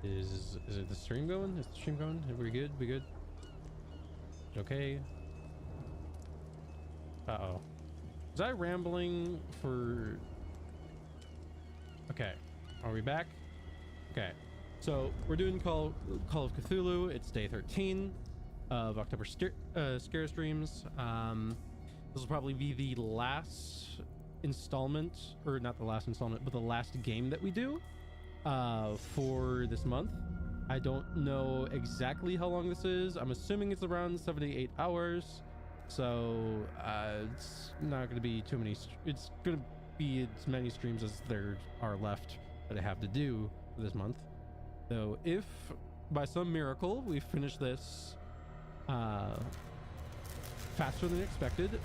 Is it the stream going? Is the stream going? Are we good? We good? Okay. Uh-oh. Was I rambling for... Okay. Are we back? Okay. So we're doing Call of Cthulhu. It's day 13 of October Scare Streams. This will probably be the last installment, or not the last installment, but the last game that we do for this month. I don't know exactly how long this is. I'm assuming it's around 78 hours. So it's not going to be too many. It's going to be as many streams as there are left that I have to do for this month. So if by some miracle we finish this faster than expected,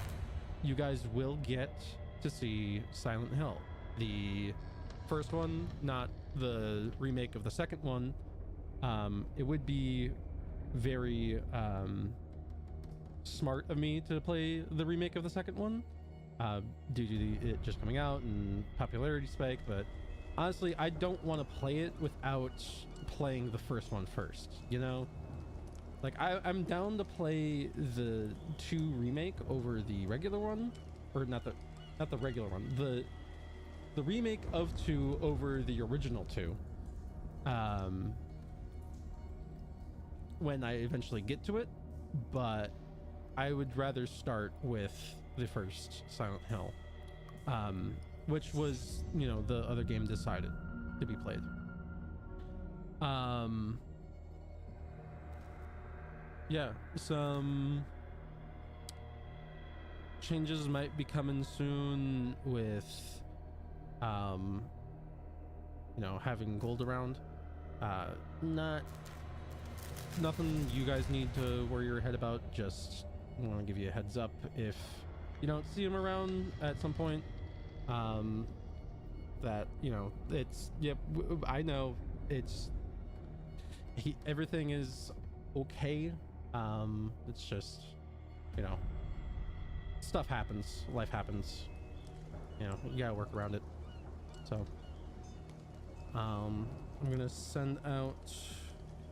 you guys will get to see Silent Hill, the first one, not the remake of the second one. It would be very smart of me to play the remake of the second one due to it just coming out and popularity spike, but honestly I don't want to play it without playing the first one first, you know? Like I'm down to play the 2 remake over the regular one, or not the regular one, the remake of 2 over the original 2 when I eventually get to it, but I would rather start with the first Silent Hill, which was, you know, the other game decided to be played. Yeah, some changes might be coming soon with you know, having gold around. Nothing you guys need to worry your head about. Just want to give you a heads up if you don't see him around at some point, that, you know, it's, yep, I know it's, everything is okay. It's just, you know, stuff happens, life happens, you know, you gotta work around it. So I'm gonna send out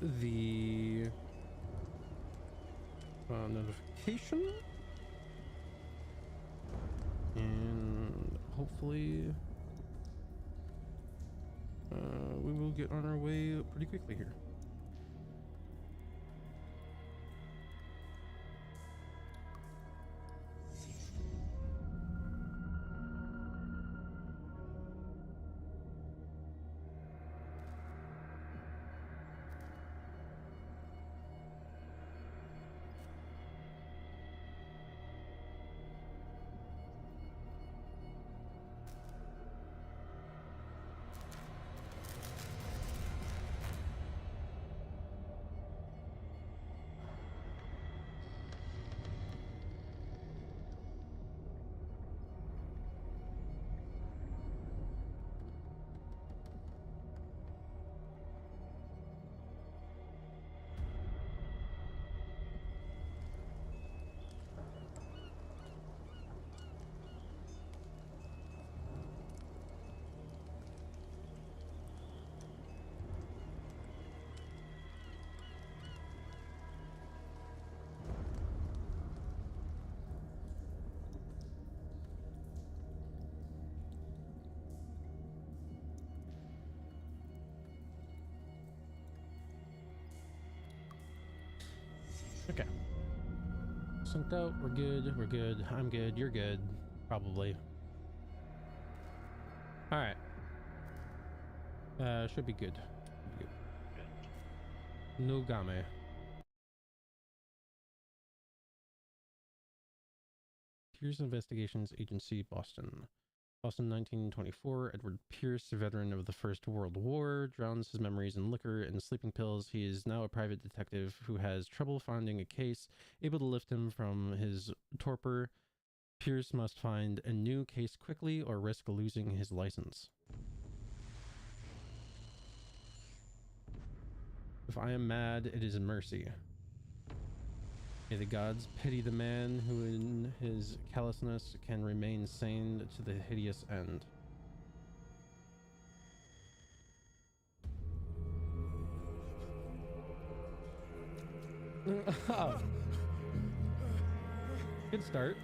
the notification, and hopefully we will get on our way pretty quickly here. Okay. Synced out. We're good. We're good. I'm good. You're good. Probably. All right. Should be good. Should be good. No game. Pierce Investigations Agency, Boston. Boston, 1924. Edward Pierce, veteran of the First World War, drowns his memories in liquor and sleeping pills. He is now a private detective who has trouble finding a case able to lift him from his torpor. Pierce must find a new case quickly or risk losing his license. If I am mad, it is a mercy. May the gods pity the man who in his callousness can remain sane to the hideous end. Oh. Good start.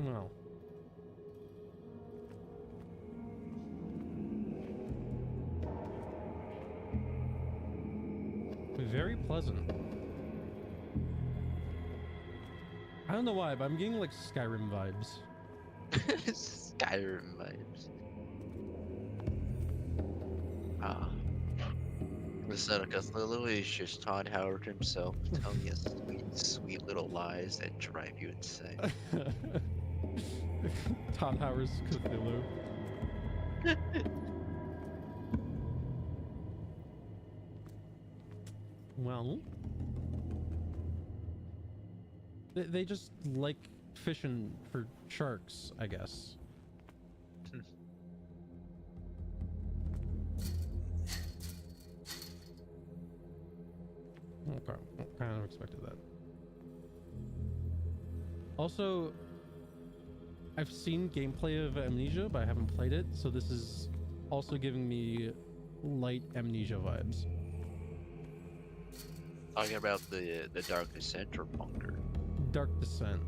Well. Very pleasant. I don't know why, but I'm getting like Skyrim vibes. Skyrim vibes. Ah. The son of Cthulhu is just Todd Howard himself telling you sweet, sweet little lies that drive you insane. Todd Howard's Cthulhu. Well, they just like fishing for sharks, I guess. Okay, kind of expected that. Also, I've seen gameplay of Amnesia, but I haven't played it, so this is also giving me light Amnesia vibes. Talking about the Dark Descent or Bunker? Dark Descent.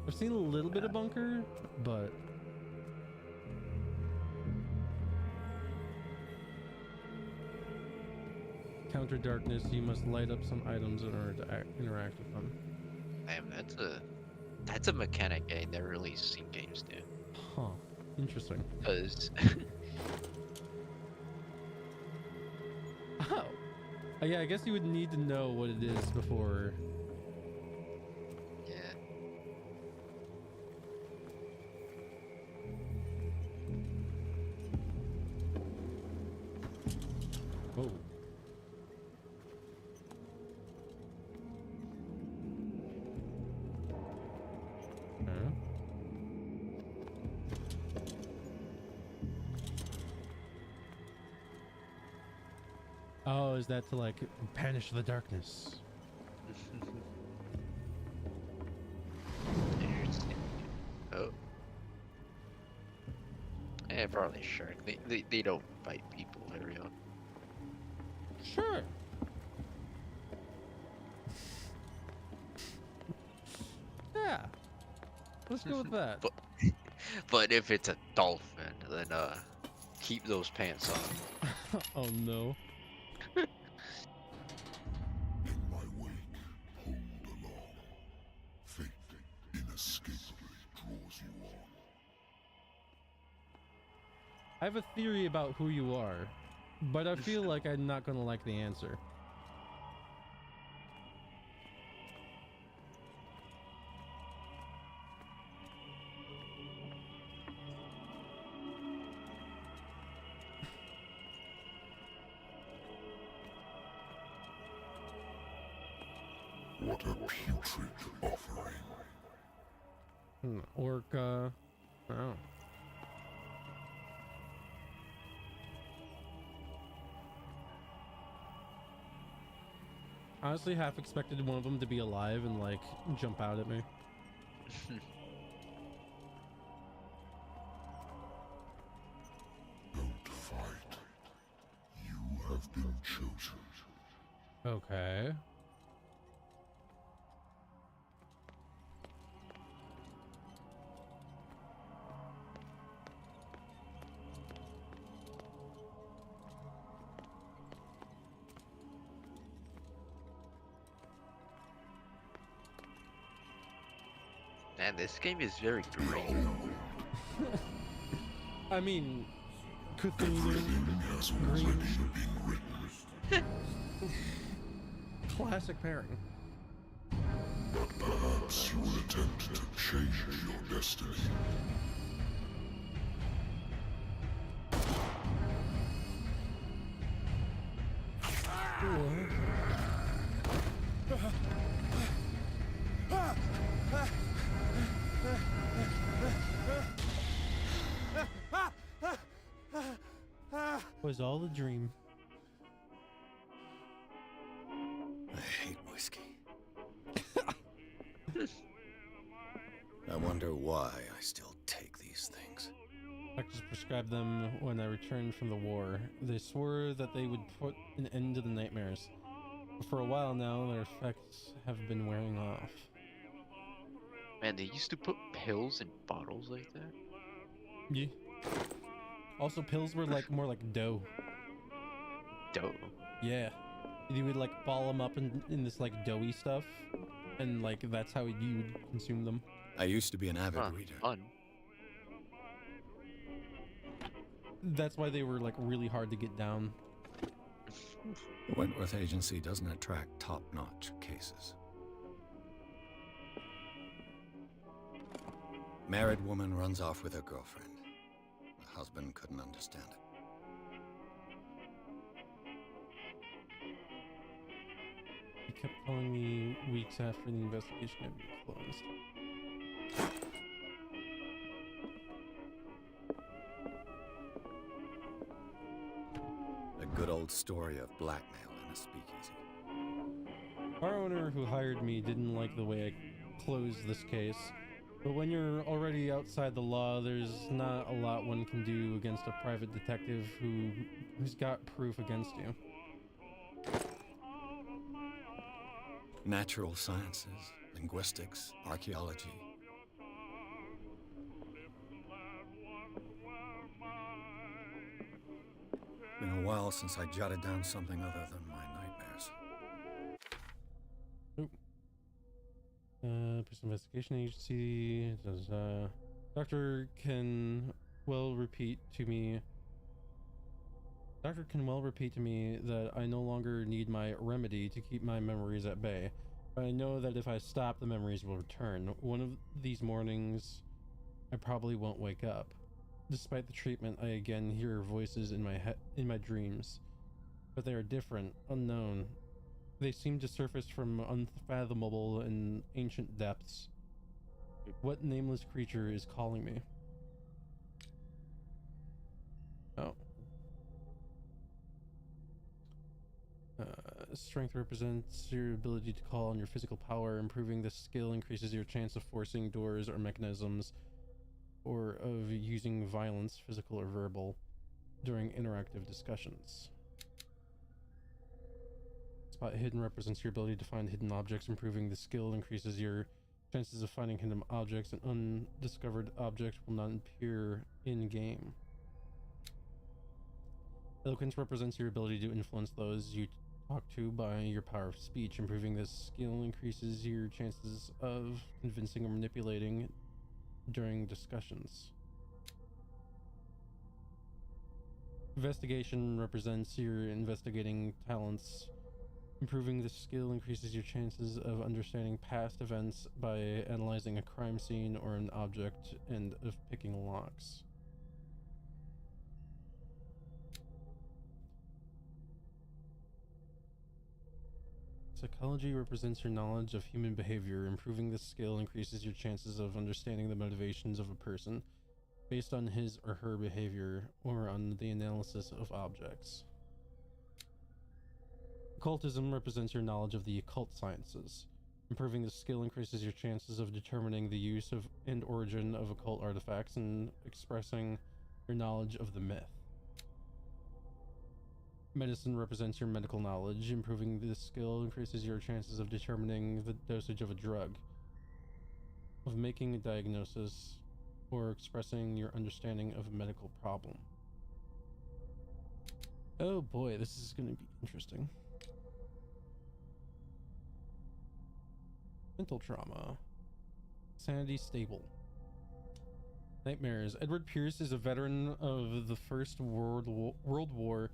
I've seen a little bit of Bunker, but counter darkness, you must light up some items in order to interact with them. Damn, that's a mechanic I never really seen games do. Huh. Interesting. Because Oh. Yeah, I guess you would need to know what it is before. yeah. Whoa. Huh? Oh, is that to like banish the darkness? Oh. Yeah, probably shark. They don't bite people very often. Sure. Yeah. Let's go with that. But if it's a dolphin, then keep those pants on. Oh no. In my wake, pulled along. Fate inescapably draws you on. I have a theory about who you are, but I feel like I'm not gonna like the answer. What a putrid offering. Orca. Oh. Honestly, half expected one of them to be alive and like jump out at me. Don't fight. You have been chosen. Okay. Man, this game is very green. I mean, Cthulhu. Everything has already Green. been written. Classic pairing. But perhaps you will attempt to change your destiny. Was all a dream. I hate whiskey. I wonder why I still take these things. Doctors prescribed them when I returned from the war. They swore that they would put an end to the nightmares. But for a while now, their effects have been wearing off. Man, they used to put pills in bottles like that. Yeah. Also, pills were like more like dough. Dope. Yeah. You would like ball them up in this like doughy stuff, and like that's how you would consume them. I used to be an avid reader. Fun. That's why they were like really hard to get down. The Wentworth Agency doesn't attract top-notch cases. Married woman runs off with her girlfriend. The husband couldn't understand it. He kept calling me weeks after the investigation had been closed. A good old story of blackmail in a speakeasy. Our owner who hired me didn't like the way I closed this case, but when you're already outside the law, there's not a lot one can do against a private detective who's got proof against you. Natural sciences, linguistics, archaeology. Been a while since I jotted down something other than my nightmares. Person investigation agency does Doctor can well repeat to me that I no longer need my remedy to keep my memories at bay. But I know that if I stop, the memories will return. One of these mornings, I probably won't wake up. Despite the treatment, I again hear voices in my dreams, but they are different, unknown. They seem to surface from unfathomable and ancient depths. What nameless creature is calling me? Oh. Strength represents your ability to call on your physical power. Improving this skill increases your chance of forcing doors or mechanisms, or of using violence, physical or verbal, during interactive discussions. Spot hidden represents your ability to find hidden objects. Improving the skill increases your chances of finding hidden objects. An undiscovered object will not appear in-game. Eloquence represents your ability to influence those you talk to by your power of speech. Improving this skill increases your chances of convincing or manipulating during discussions. Investigation represents your investigating talents. Improving this skill increases your chances of understanding past events by analyzing a crime scene or an object and of picking locks. Psychology represents your knowledge of human behavior. Improving this skill increases your chances of understanding the motivations of a person based on his or her behavior or on the analysis of objects. Occultism represents your knowledge of the occult sciences. Improving this skill increases your chances of determining the use of and origin of occult artifacts and expressing your knowledge of the myth. Medicine represents your medical knowledge. Improving this skill increases your chances of determining the dosage of a drug, of making a diagnosis, or expressing your understanding of a medical problem. Oh boy, this is going to be interesting. Mental trauma. Sanity stable. Nightmares. Edward Pierce is a veteran of the First World War,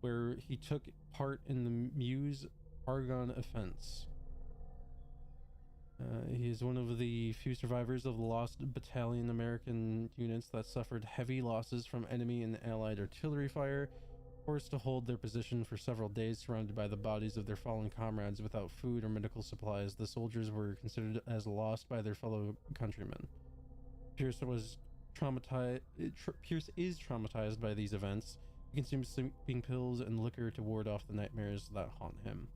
where he took part in the Meuse Argonne offense. He is one of the few survivors of the lost battalion American units that suffered heavy losses from enemy and allied artillery fire, forced to hold their position for several days surrounded by the bodies of their fallen comrades without food or medical supplies. The soldiers were considered as lost by their fellow countrymen. Pierce is traumatized by these events, He consumes sleeping pills and liquor to ward off the nightmares that haunt him.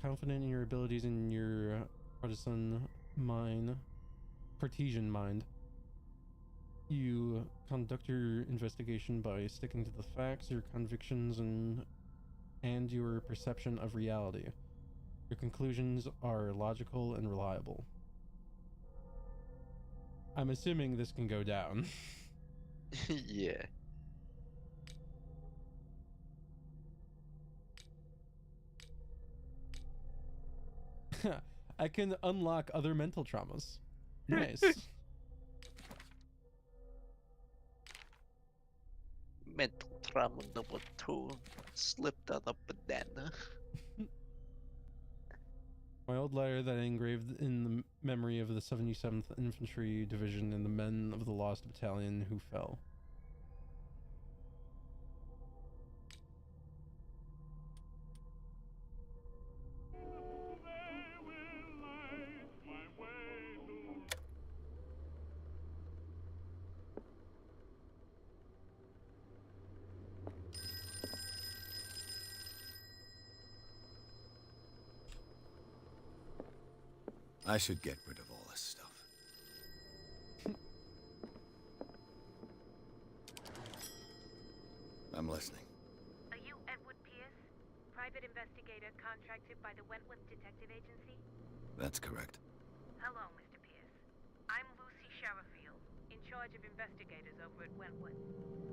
Confident in your abilities and your partisan mind, Cartesian mind, you conduct your investigation by sticking to the facts, your convictions, and your perception of reality. Your conclusions are logical and reliable. I'm assuming this can go down. Yeah. I can unlock other mental traumas. Nice. Mental trauma number 2. Slipped on a banana. My old letter that I engraved in the memory of the 77th Infantry Division and the men of the Lost Battalion who fell. I should get rid of all this stuff. I'm listening. Are you Edward Pierce, private investigator contracted by the Wentworth Detective Agency? That's correct. Hello, Mr. Pierce. I'm Lucy Sherifield, in charge of investigators over at Wentworth.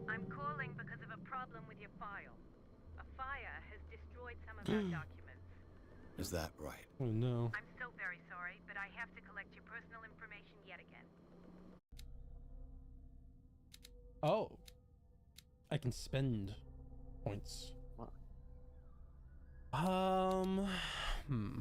I'm calling because of a problem with your file. A fire has destroyed some of our documents. Is that right? Oh no. I'm so very sorry, but I have to collect your personal information yet again. Oh. I can spend points. What? Hmm.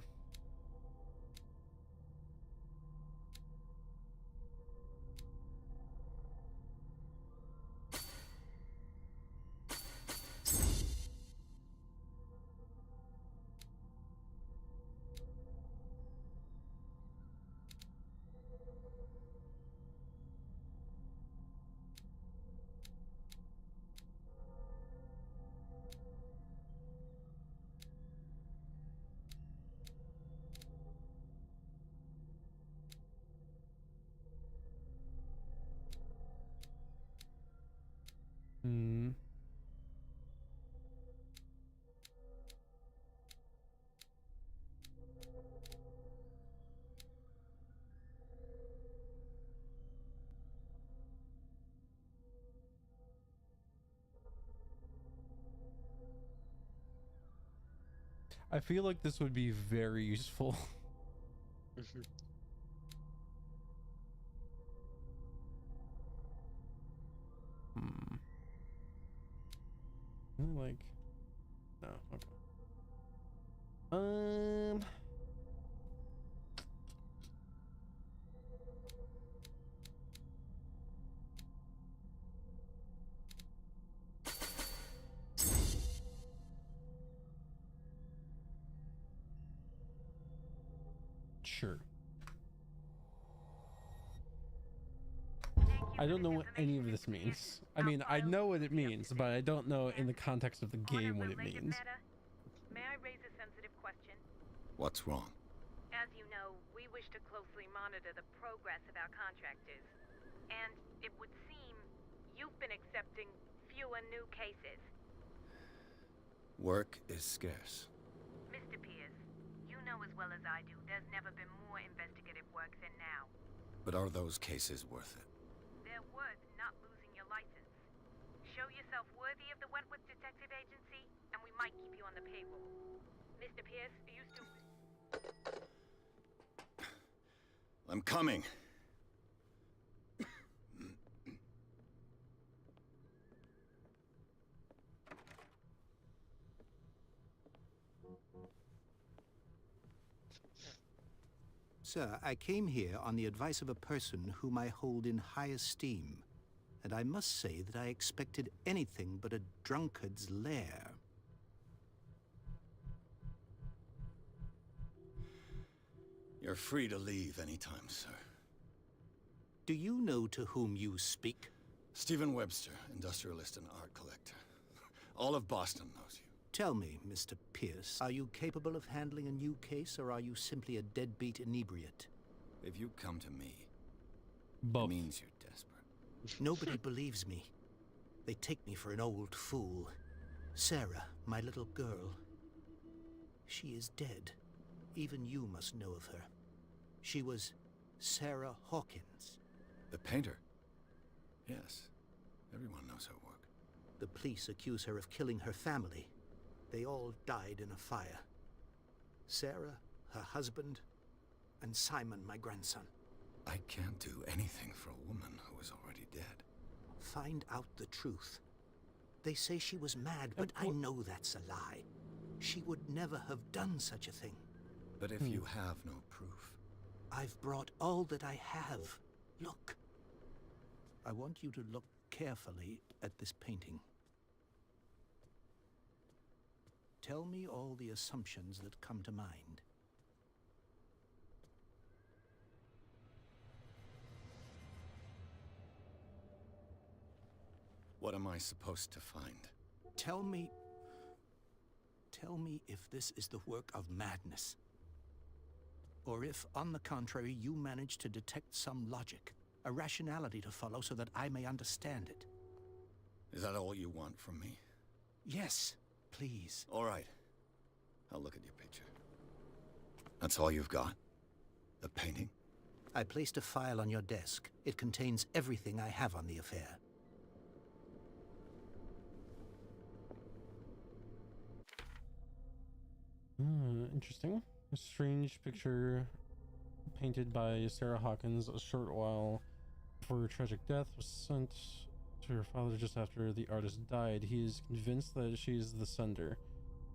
Hmm. I feel like this would be very useful. Hmm. Like, no, okay. Sure. I don't know what any of this means. I mean, I know what it means, but I don't know in the context of the game what it means. May I raise a sensitive question? What's wrong? As you know, we wish to closely monitor the progress of our contractors. And it would seem you've been accepting fewer new cases. Work is scarce. Mr. Pierce, you know as well as I do there's never been more investigative work than now. But are those cases worth it? They're worth not losing your license. Show yourself worthy of the Wentworth Detective Agency, and we might keep you on the payroll. Mr. Pierce, are you still... I'm coming. Sir, I came here on the advice of a person whom I hold in high esteem, and I must say that I expected anything but a drunkard's lair. You're free to leave anytime, sir. Do you know to whom you speak? Stephen Webster, industrialist and art collector. All of Boston knows you. Tell me, Mr. Pierce, are you capable of handling a new case, or are you simply a deadbeat inebriate? If you come to me, Both. it means you're desperate. Nobody believes me. They take me for an old fool. Sarah, my little girl, she is dead. Even you must know of her. She was Sarah Hawkins. The painter? Yes. Everyone knows her work. The police accuse her of killing her family. They all died in a fire. Sarah, her husband, and Simon, my grandson. I can't do anything for a woman who is already dead. Find out the truth. They say she was mad, but I know that's a lie. She would never have done such a thing. But if you have no proof... I've brought all that I have. Look. I want you to look carefully at this painting. Tell me all the assumptions that come to mind. What am I supposed to find? Tell me if this is the work of madness. Or if, on the contrary, you manage to detect some logic, a rationality to follow so that I may understand it. Is that all you want from me? Yes, please. All right. I'll look at your picture. That's all you've got? The painting? I placed a file on your desk. It contains everything I have on the affair. Interesting. A strange picture painted by Sarah Hawkins a short while before her tragic death was sent to her father just after the artist died. He is convinced that she is the sender.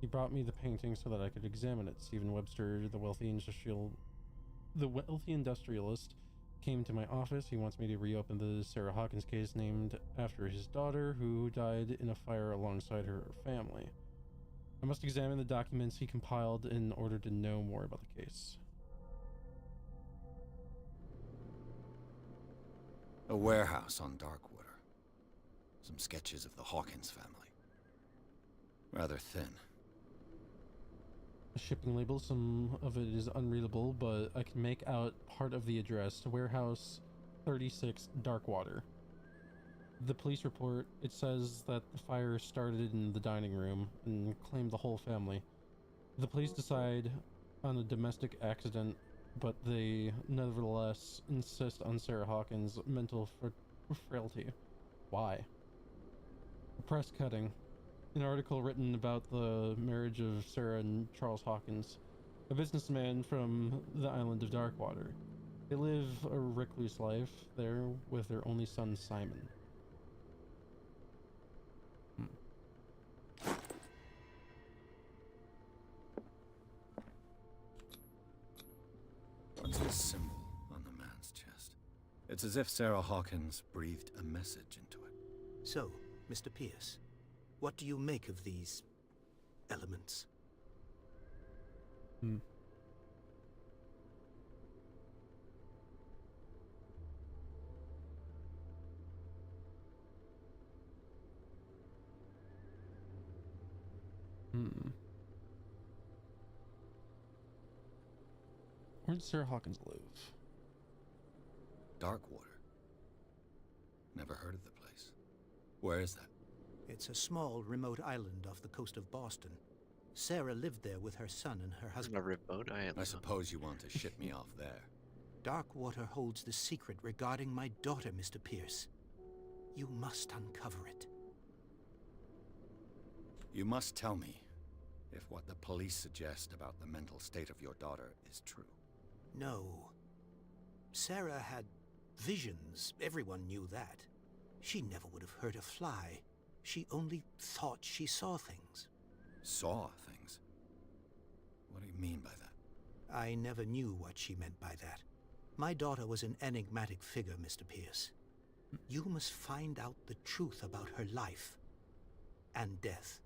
He brought me the painting so that I could examine it. Stephen Webster, the wealthy industrialist, came to my office. He wants me to reopen the Sarah Hawkins case named after his daughter, who died in a fire alongside her family. I must examine the documents he compiled in order to know more about the case. A warehouse on Darkwater. Some sketches of the Hawkins family. Rather thin. A shipping label, some of it is unreadable, but I can make out part of the address. Warehouse 36 Darkwater. The police report, it says that the fire started in the dining room and claimed the whole family. The police decide on a domestic accident, but they nevertheless insist on Sarah Hawkins' mental frailty. Why? A press cutting. An article written about the marriage of Sarah and Charles Hawkins, a businessman from the island of Darkwater. They live a recluse life there with their only son, Simon. What's this symbol on the man's chest? It's as if Sarah Hawkins breathed a message into it. So, Mr. Pierce, what do you make of these elements? Where did Sarah Hawkins live? Darkwater. Never heard of the place. Where is that? It's a small, remote island off the coast of Boston. Sarah lived there with her son and her A husband. remote island. I suppose you want to ship me off there. Darkwater holds the secret regarding my daughter, Mr. Pierce. You must uncover it. You must tell me if what the police suggest about the mental state of your daughter is true. No. Sarah had visions. Everyone knew that. She never would have hurt a fly. She only thought she saw things. Saw things? What do you mean by that? I never knew what she meant by that. My daughter was an enigmatic figure, Mr. Pierce. You must find out the truth about her life and death.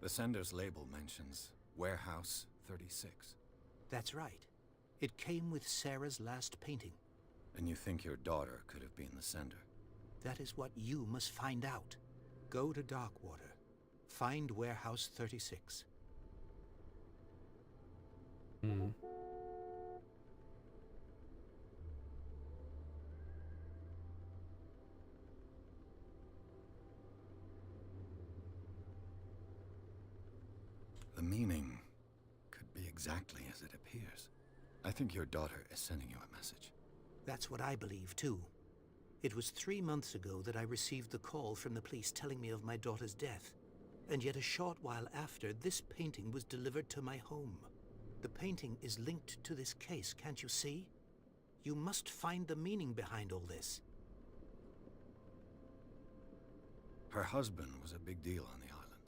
The sender's label mentions Warehouse 36. That's right. It came with Sarah's last painting. And you think your daughter could have been the sender? That is what you must find out. Go to Darkwater. Find Warehouse 36. Hmm. The meaning could be exactly as it appears. I think your daughter is sending you a message. That's what I believe, too. It was 3 months ago that I received the call from the police telling me of my daughter's death. And yet a short while after, this painting was delivered to my home. The painting is linked to this case, can't you see? You must find the meaning behind all this. Her husband was a big deal on the island.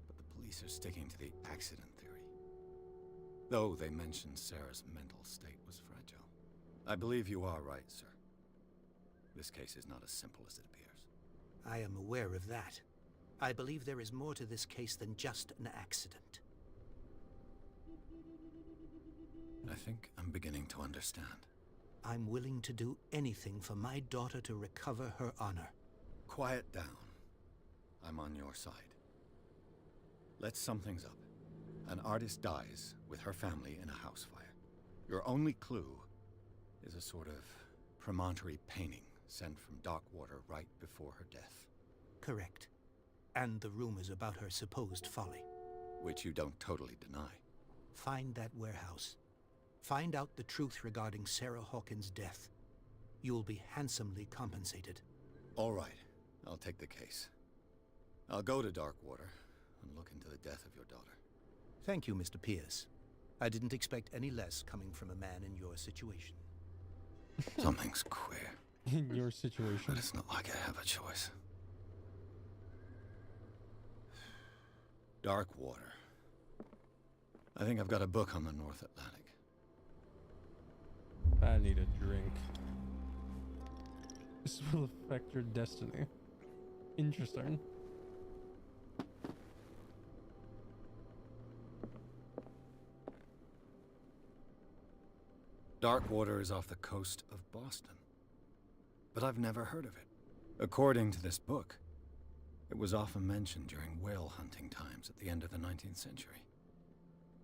But the police are sticking to the accident theory. Though they mentioned Sarah's mental state was fragile. I believe you are right, sir. This case is not as simple as it appears. I am aware of that. I believe there is more to this case than just an accident. I think I'm beginning to understand. I'm willing to do anything for my daughter to recover her honor. Quiet down. I'm on your side. Let's sum things up. An artist dies with her family in a house fire. Your only clue is a sort of promontory painting sent from Darkwater right before her death. Correct. And the rumors about her supposed folly. Which you don't totally deny. Find that warehouse. Find out the truth regarding Sarah Hawkins' death. You'll be handsomely compensated. All right. I'll take the case. I'll go to Darkwater and look into the death of your daughter. Thank you, Mr. Pierce. I didn't expect any less coming from a man in your situation. Something's queer. In your situation. But it's not like I have a choice. Darkwater. I think I've got a book on the North Atlantic. I need a drink. This will affect your destiny. Interesting. Darkwater is off the coast of Boston. But I've never heard of it. According to this book, it was often mentioned during whale hunting times at the end of the 19th century.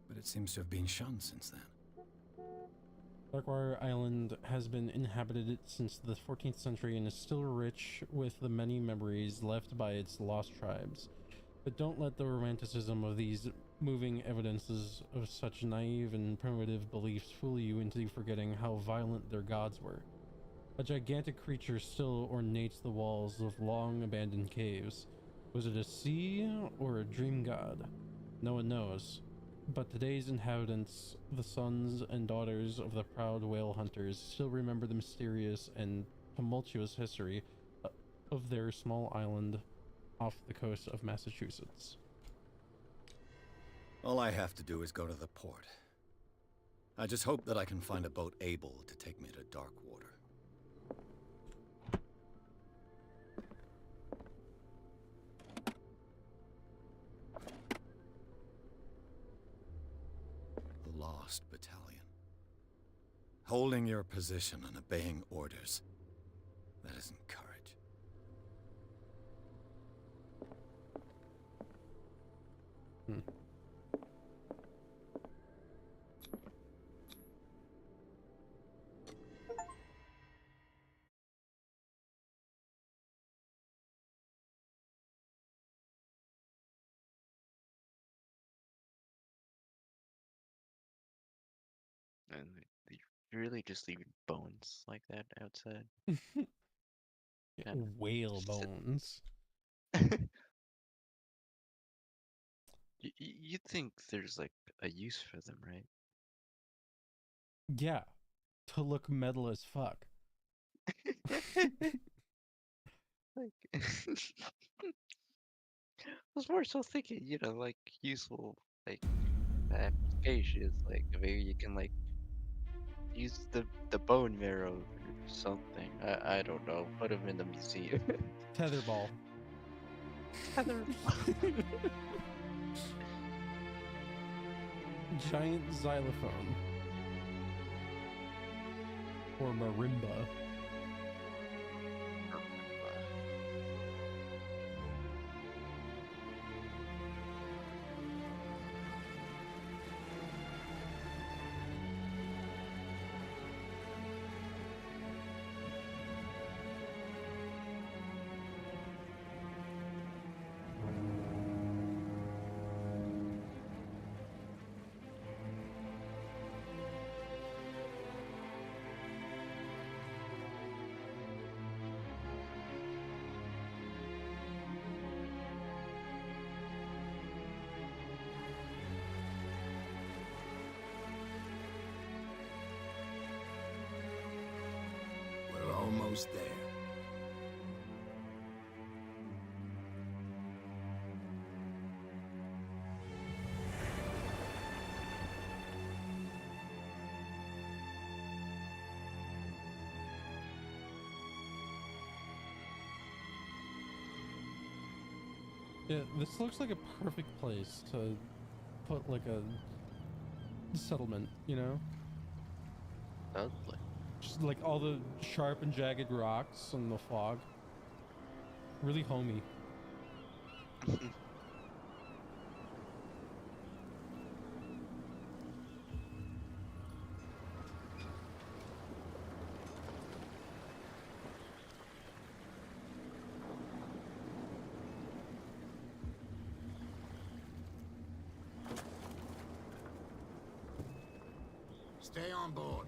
But it seems to have been shunned since then. Darkwater Island has been inhabited since the 14th century and is still rich with the many memories left by its lost tribes. But don't let the romanticism of these moving evidences of such naive and primitive beliefs fool you into forgetting how violent their gods were. A gigantic creature still ornates the walls of long abandoned caves. Was it a sea or a dream god? No one knows. But today's inhabitants, the sons and daughters of the proud whale hunters, still remember the mysterious and tumultuous history of their small island off the coast of Massachusetts. All I have to do is go to the port. I just hope that I can find a boat able to take me to Darkwater. The Lost Battalion. Holding your position and obeying orders. That isn't courage. And they really just leave bones like that outside. Yeah, Kinda whale just sit- bones. You'd think there's like a use for them, right? Yeah, to look metal as fuck. Like, I was more so thinking, like useful, like applications. Like maybe you can like use the bone marrow or something. I don't know. Put them in the museum. Tetherball. Heather. Giant xylophone. Or marimba. We're almost there. Yeah, this looks like a perfect place to put like a settlement, you know? Totally. Just like all the sharp and jagged rocks and the fog. Really homey. Stay on board.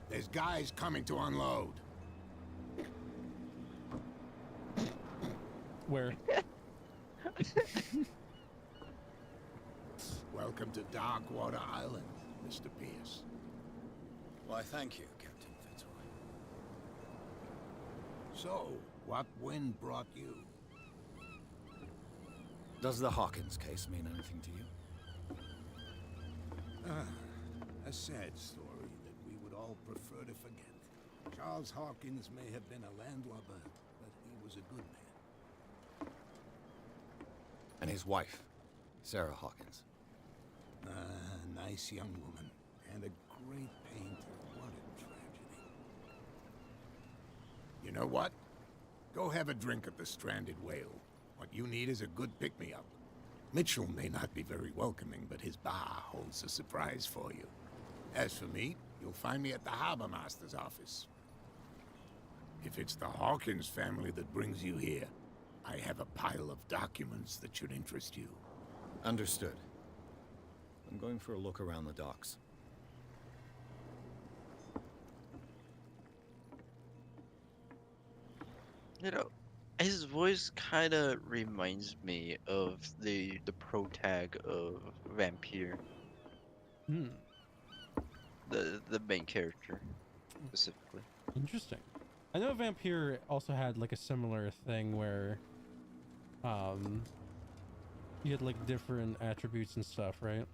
There's guys coming to unload. Where? Welcome to Darkwater Island, Mr. Pierce. Why, thank you, Captain Fitzroy. So, what wind brought you? Does the Hawkins case mean anything to you? A sad story that we would all prefer to forget. Charles Hawkins may have been a landlubber, but he was a good man. And his wife, Sarah Hawkins. Nice young woman, and a great painter. What a tragedy. You know what? Go have a drink at the Stranded Whale. What you need is a good pick-me-up. Mitchell may not be very welcoming, but his bar holds a surprise for you. As for me, you'll find me at the Harbor Master's office. If it's the Hawkins family that brings you here, I have a pile of documents that should interest you. Understood. I'm going for a look around the docks. You know, his voice kind of reminds me of the protag of Vampire, Hmm. the main character specifically. Interesting. I know Vampire also had like a similar thing where you had like different attributes and stuff, right?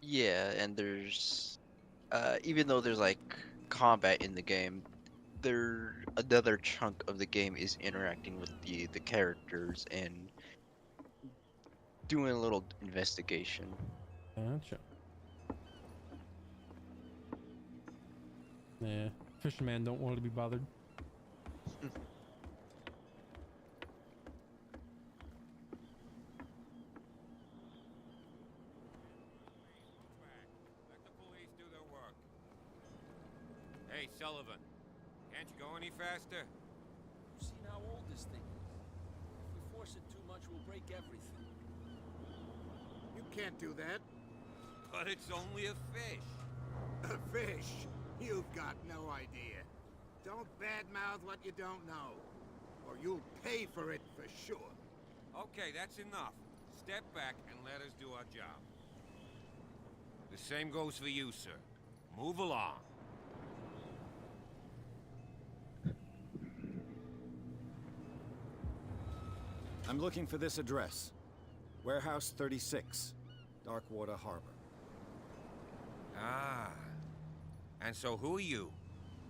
Yeah, and there's even though there's like combat in the game, another chunk of the game is interacting with the characters and doing a little investigation. Gotcha. Yeah, fisherman don't want to be bothered. Let the police do their work. Hey, Sullivan, can't you go any faster? You've seen how old this thing is. If we force it too much, we'll break everything. You can't do that. But it's only a fish. A fish? You've got no idea. Don't badmouth what you don't know, or you'll pay for it for sure. Okay, that's enough. Step back and let us do our job. The same goes for you, sir. Move along. I'm looking for this address. Warehouse 36, Darkwater Harbor. Ah. And so who are you?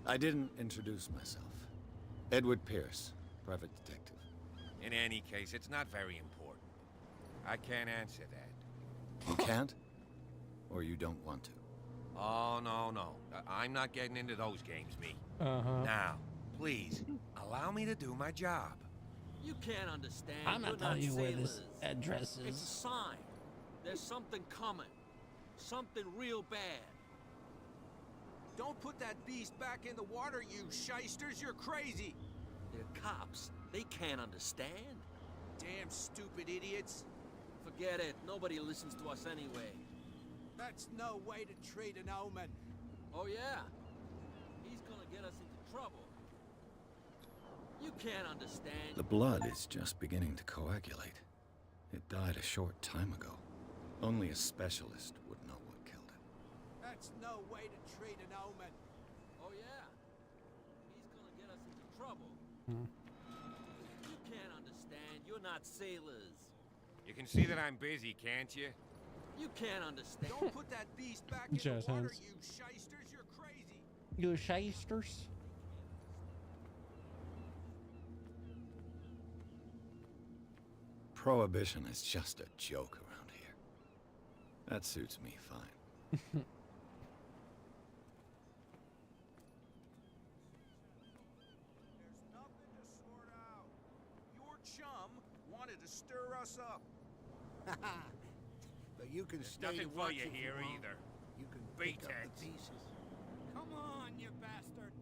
I didn't introduce myself. Edward Pierce, private detective. In any case, it's not very important. I can't answer that. You can't? Or you don't want to? Oh, no, no. I'm not getting into those games, me. Uh-huh. Now, please, allow me to do my job. You can't understand. I'm not You're telling you where this sailors. address It's a is. sign. There's something coming. Something real bad. Don't put that beast back in the water, you shysters. You're crazy. They're cops. They can't understand. Damn stupid idiots. Forget it. Nobody listens to us anyway. That's no way to treat an omen. Oh, yeah? He's gonna get us into trouble. You can't understand. The blood is just beginning to coagulate. It died a short time ago. Only a specialist would know what killed it. That's no way to treat an omen. Oh, yeah? He's gonna get us into trouble. Hmm. You can't understand. You're not sailors. You can see that I'm busy, can't you? You can't understand. Don't put that beast back in Jazz the water, hands. you shysters. You're crazy. You shysters? Prohibition is just a joke around here. That suits me fine. There's nothing to sort out. Your chum wanted to stir us up. But you can There's stay nothing to for watch you if here want. either. You can Beat pick up it. the pieces. Come on, you bastard!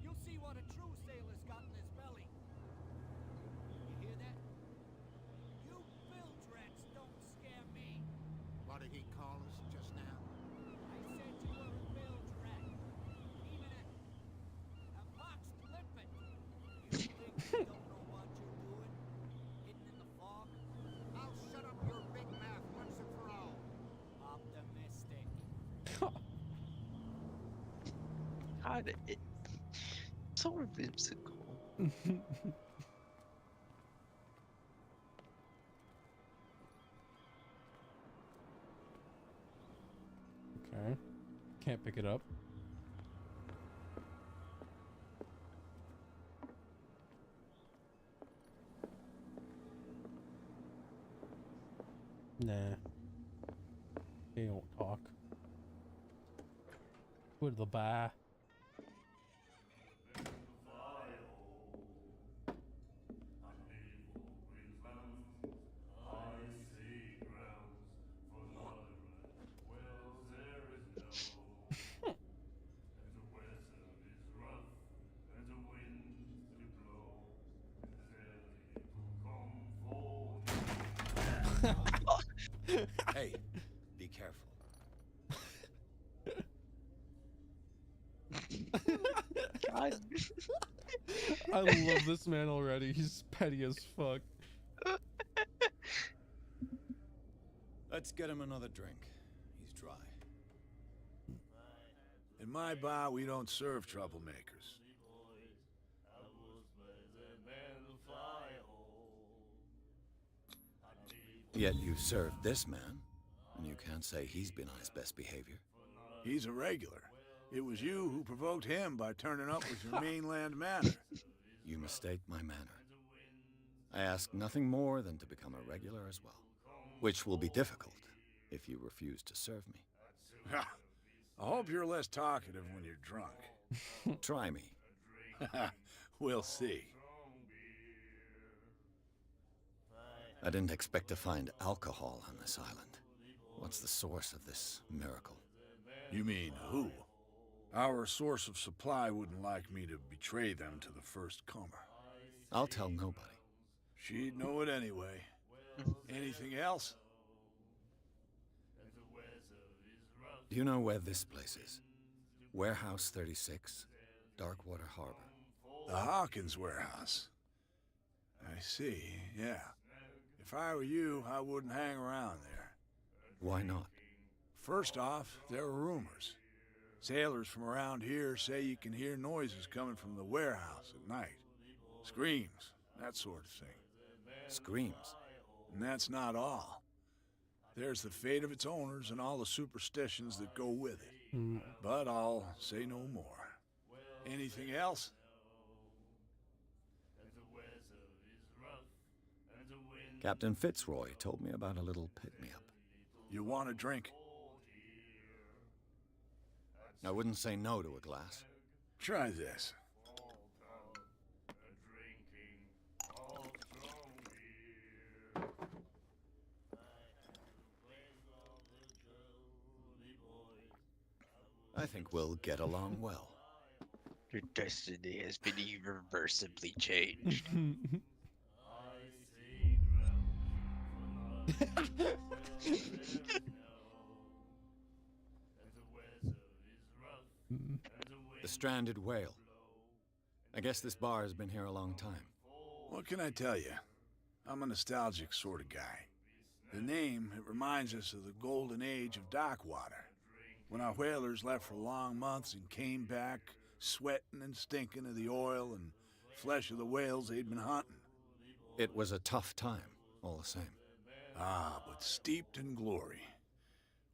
You'll see what a true sailor's got in his belly. You hear that? You bilge rats don't scare me. What did he call us just now? I said you were a bilge rat. Even a boxed limpet. You think you don't know what you're doing? Hidden in the fog? I'll shut up your big mouth once and for all. Optimistic. God, it's so whimsical. Okay. Can't pick it up. Nah. They don't talk. Go to the bar. Hey, be careful. God. I love this man already. He's petty as fuck. Let's get him another drink. He's dry. In my bar, we don't serve troublemakers. Yet you served this man, and you can't say he's been on his best behavior. He's a regular. It was you who provoked him by turning up with your mainland manner. You mistake my manner. I ask nothing more than to become a regular as well, which will be difficult if you refuse to serve me. I hope you're less talkative when you're drunk. Try me. We'll see. I didn't expect to find alcohol on this island. What's the source of this miracle? You mean who? Our source of supply wouldn't like me to betray them to the first comer. I'll tell nobody. She'd know it anyway. Anything else? Do you know where this place is? Warehouse 36, Darkwater Harbor. The Hawkins warehouse. I see, yeah. If I were you, I wouldn't hang around there. Why not? First off, there are rumors. Sailors from around here say you can hear noises coming from the warehouse at night. Screams, that sort of thing. Screams. And that's not all. There's the fate of its owners and all the superstitions that go with it. But I'll say no more. Anything else? Captain Fitzroy told me about a little pick-me-up. You want a drink? I wouldn't say no to a glass. Try this. I think we'll get along well. Your destiny has been irreversibly changed. The Stranded Whale. I guess this bar has been here a long time. What can I tell you? I'm a nostalgic sort of guy. The name, it reminds us of the golden age of dock water, when our whalers left for long months and came back sweating and stinking of the oil and flesh of the whales they'd been hunting. It was a tough time, all the same. Ah, but steeped in glory.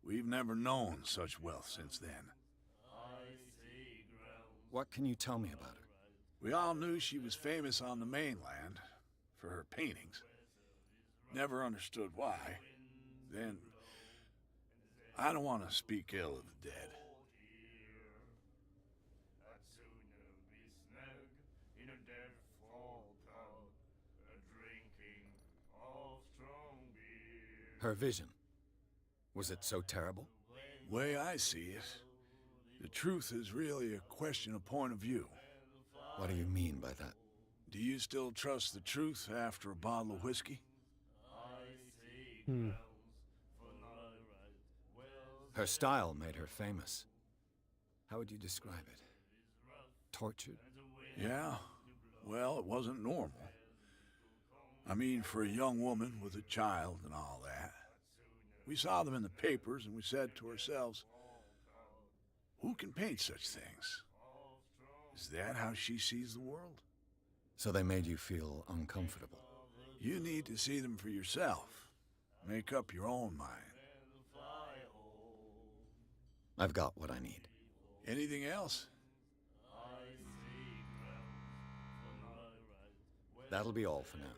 We've never known such wealth since then. What can you tell me about her? We all knew she was famous on the mainland for her paintings. Never understood why. Then, I don't want to speak ill of the dead. Her vision. Was it so terrible? Way I see it, the truth is really a question of point of view. What do you mean by that? Do you still trust the truth after a bottle of whiskey? Her style made her famous. How would you describe it? Tortured? Yeah. Well, it wasn't normal. I mean, for a young woman with a child and all that. We saw them in the papers and we said to ourselves, who can paint such things? Is that how she sees the world? So they made you feel uncomfortable? You need to see them for yourself. Make up your own mind. I've got what I need. Anything else? That'll be all for now.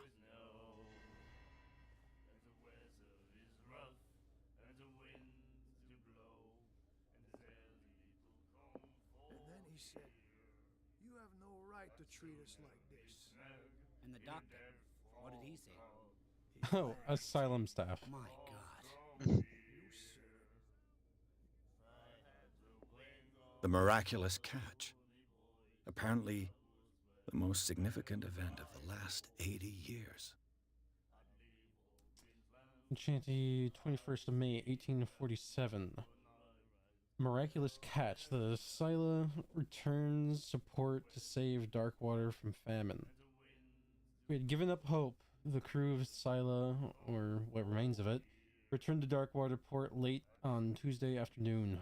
And then he said, "You have no right to treat us like this." And the doctor, what did he say? Oh, asylum staff. My God. The miraculous catch. Apparently, the most significant event of the last 80 years. Enchanty, 21st of May, 1847. Miraculous catch. The Scylla returns support to save Darkwater from famine. We had given up hope. The crew of Scylla, or what remains of it, returned to Darkwater port late on Tuesday afternoon.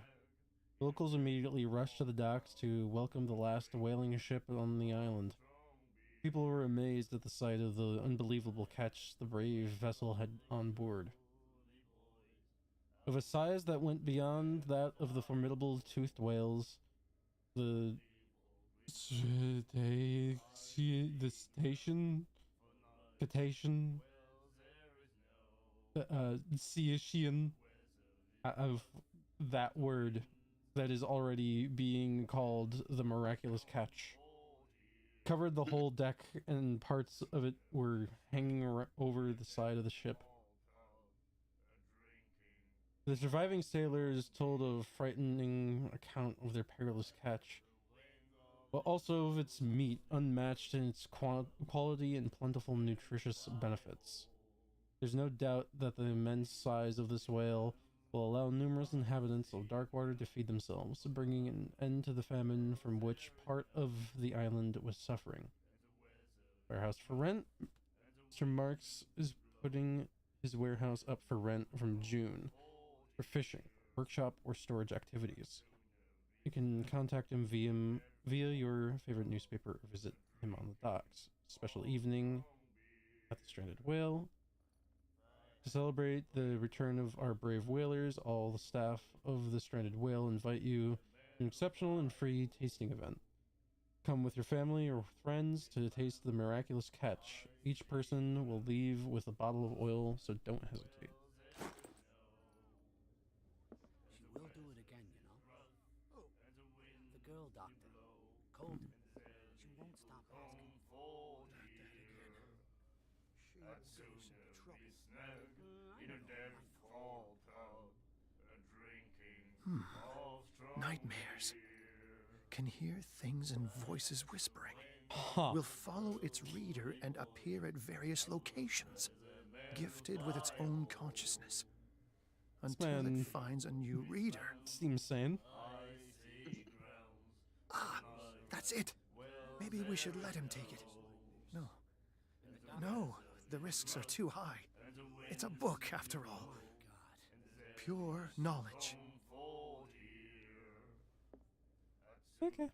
Locals immediately rushed to the docks to welcome the last whaling ship on the island. People were amazed at the sight of the unbelievable catch the brave vessel had on board. Of a size that went beyond that of the formidable toothed whales, the cetacean, of that word that is already being called the miraculous catch. Covered the whole deck and parts of it were hanging over the side of the ship. The surviving sailors told a frightening account of their perilous catch, but also of its meat unmatched in its quality and plentiful nutritious benefits. There's no doubt that the immense size of this whale will allow numerous inhabitants of Darkwater to feed themselves, bringing an end to the famine from which part of the island was suffering. Warehouse for rent. Mr. Marks is putting his warehouse up for rent from June for fishing, workshop, or storage activities. You can contact him via your favorite newspaper or visit him on the docks. Special evening at the Stranded Whale. To celebrate the return of our brave whalers, all the staff of the Stranded Whale invite you to an exceptional and free tasting event. Come with your family or friends to taste the miraculous catch. Each person will leave with a bottle of oil, so don't hesitate. She will do it again, you know. Oh, the girl doctor. Colden. She won't stop asking. Not that again. She will get us into trouble. I know. Nightmares. Can hear things and voices whispering. Huh. Will follow its reader and appear at various locations, gifted with its own consciousness, until it finds a new reader. Seems sane. Ah, that's it. Maybe we should let him take it. No. No, the risks are too high. It's a book, after all. Pure knowledge. Okay.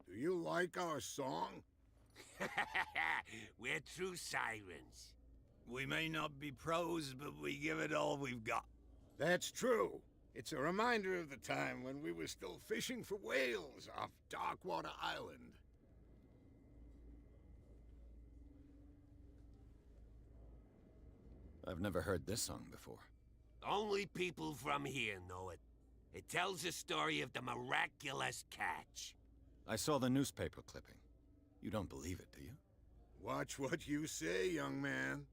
Do you like our song? We're true sirens. We may not be pros, but we give it all we've got. That's true. It's a reminder of the time when we were still fishing for whales off Darkwater Island. I've never heard this song before. Only people from here know it. It tells the story of the miraculous catch. I saw the newspaper clipping. You don't believe it, do you? Watch what you say, young man.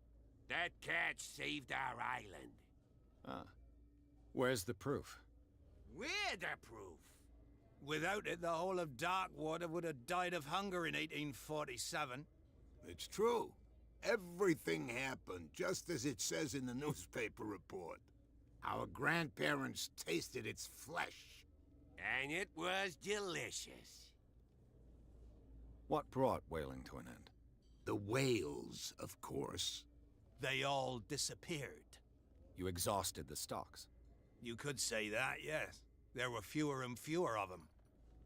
That catch saved our island. Ah. Where's the proof? We're the proof. Without it, the whole of Darkwater would have died of hunger in 1847. It's true. Everything happened just as it says in the newspaper report. Our grandparents tasted its flesh. And it was delicious. What brought whaling to an end? The whales, of course. They all disappeared. You exhausted the stocks. You could say that, yes. There were fewer and fewer of them.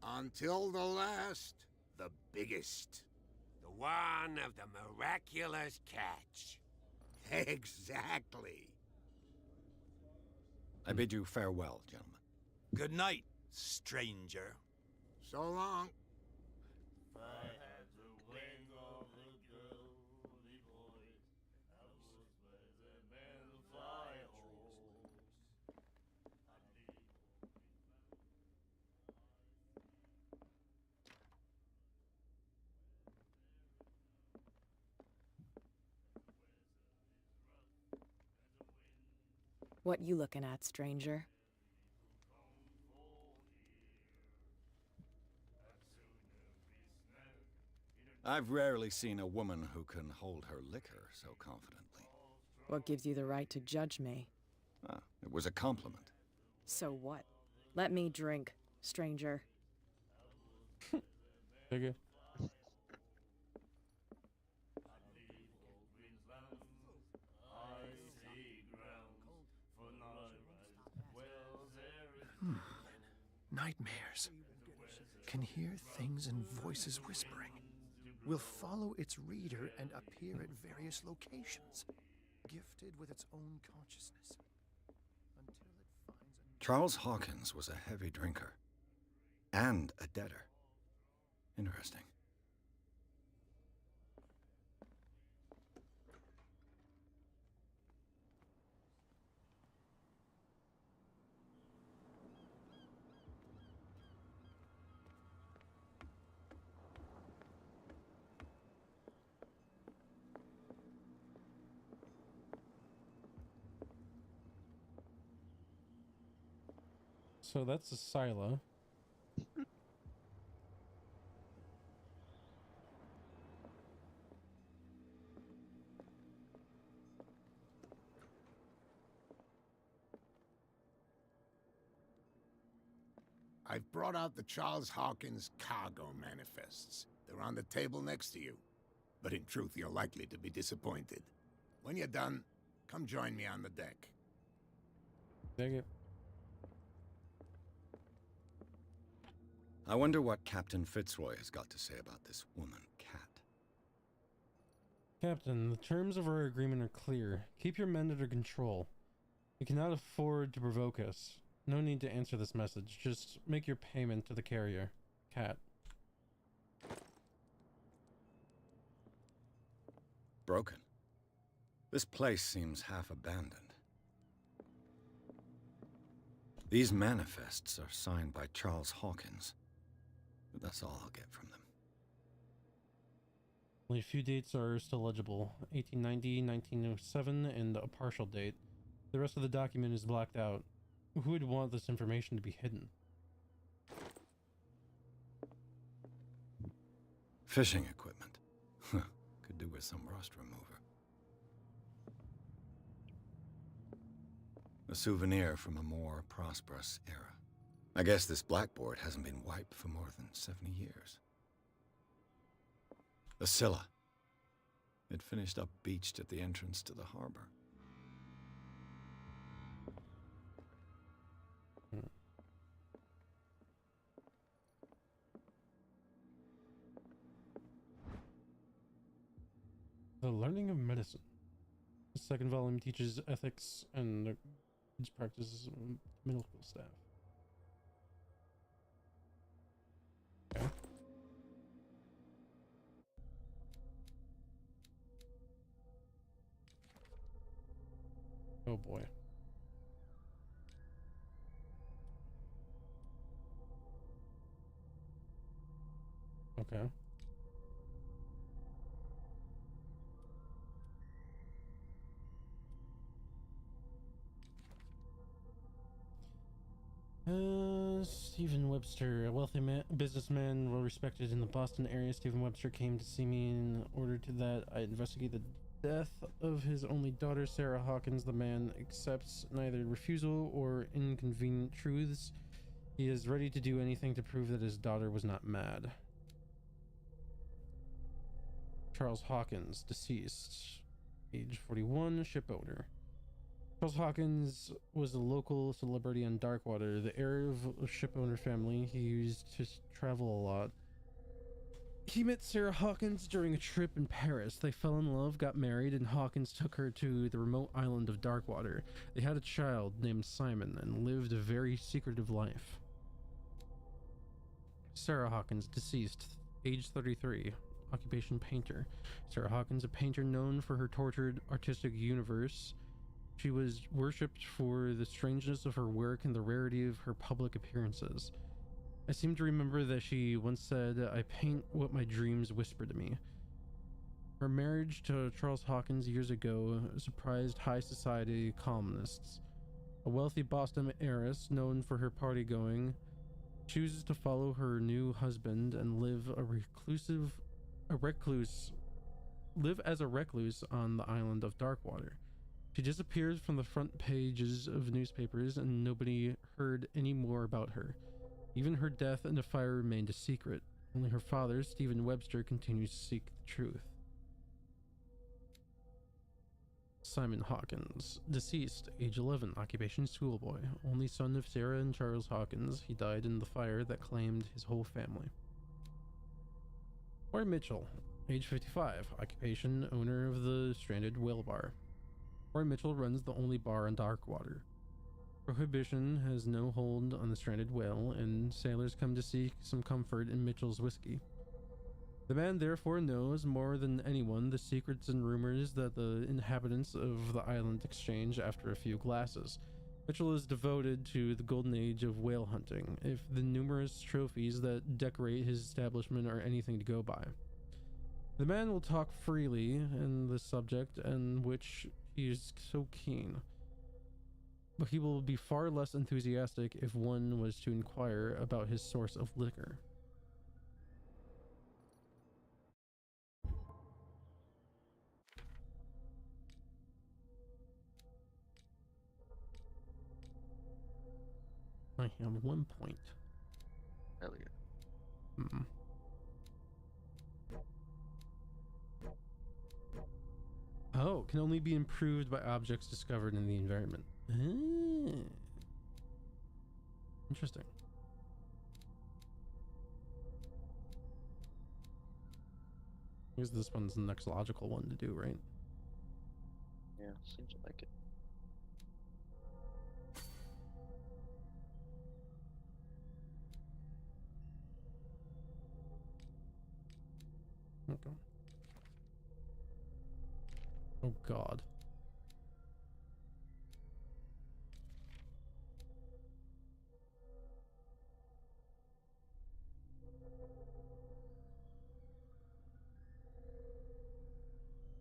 Until the last, the biggest. The one of the miraculous catch. Exactly. I bid you farewell, gentlemen. Good night, stranger. So long. What you looking at, stranger? I've rarely seen a woman who can hold her liquor so confidently. What gives you the right to judge me? Ah, it was a compliment. So what? Let me drink, stranger. Figure. Nightmares. Can hear things and voices whispering. Will follow its reader and appear at various locations, gifted with its own consciousness. Until it finds a... Charles Hawkins was a heavy drinker. And a debtor. Interesting. So that's a silo. I've brought out the Charles Hawkins cargo manifests. They're on the table next to you. But in truth, you're likely to be disappointed. When you're done, come join me on the deck. Dig it. I wonder what Captain Fitzroy has got to say about this woman, Cat. Captain, the terms of our agreement are clear. Keep your men under control. You cannot afford to provoke us. No need to answer this message. Just make your payment to the carrier. Cat. Broken. This place seems half abandoned. These manifests are signed by Charles Hawkins, but that's all I'll get from them. Only a few dates are still legible. 1890, 1907, and a partial date. The rest of the document is blacked out. Who would want this information to be hidden? Fishing equipment. Could do with some rust remover. A souvenir from a more prosperous era. I guess this blackboard hasn't been wiped for more than 70 years. The Scylla. It finished up beached at the entrance to the harbor. The Learning of Medicine. The second volume teaches ethics and its practices of medical staff. Okay. Oh boy. Okay. Stephen Webster, a wealthy businessman, well respected in the Boston area. Stephen Webster came to see me in order to that I investigate the death of his only daughter, Sarah Hawkins. The man accepts neither refusal or inconvenient truths. He is ready to do anything to prove that his daughter was not mad. Charles Hawkins, deceased, age 41, ship owner. Charles Hawkins was a local celebrity on Darkwater, the heir of a shipowner family. He used to travel a lot. He met Sarah Hawkins during a trip in Paris. They fell in love, got married, and Hawkins took her to the remote island of Darkwater. They had a child named Simon and lived a very secretive life. Sarah Hawkins, deceased, age 33, occupation painter. Sarah Hawkins, a painter known for her tortured artistic universe. She was worshipped for the strangeness of her work and the rarity of her public appearances. I seem to remember that she once said, "I paint what my dreams whisper to me." Her marriage to Charles Hawkins years ago surprised high society columnists. A wealthy Boston heiress known for her party-going chooses to follow her new husband and live as a recluse on the island of Darkwater. She disappeared from the front pages of newspapers and nobody heard any more about her. Even her death in the fire remained a secret. Only her father, Stephen Webster, continues to seek the truth. Simon Hawkins, deceased, age 11, occupation schoolboy, only son of Sarah and Charles Hawkins. He died in the fire that claimed his whole family. Roy Mitchell, age 55, occupation owner of the Stranded Whale Bar. Roy Mitchell runs the only bar on Darkwater. Prohibition has no hold on the stranded whale, and sailors come to seek some comfort in Mitchell's whiskey. The man therefore knows more than anyone the secrets and rumors that the inhabitants of the island exchange after a few glasses. Mitchell is devoted to the golden age of whale hunting, if the numerous trophies that decorate his establishment are anything to go by. The man will talk freely in the subject in which he is so keen, but he will be far less enthusiastic if one was to inquire about his source of liquor. I have 1 point. Hell yeah. Oh, can only be improved by objects discovered in the environment. Interesting. I guess this one's the next logical one to do, right? Yeah, seems like it. Okay. Oh God.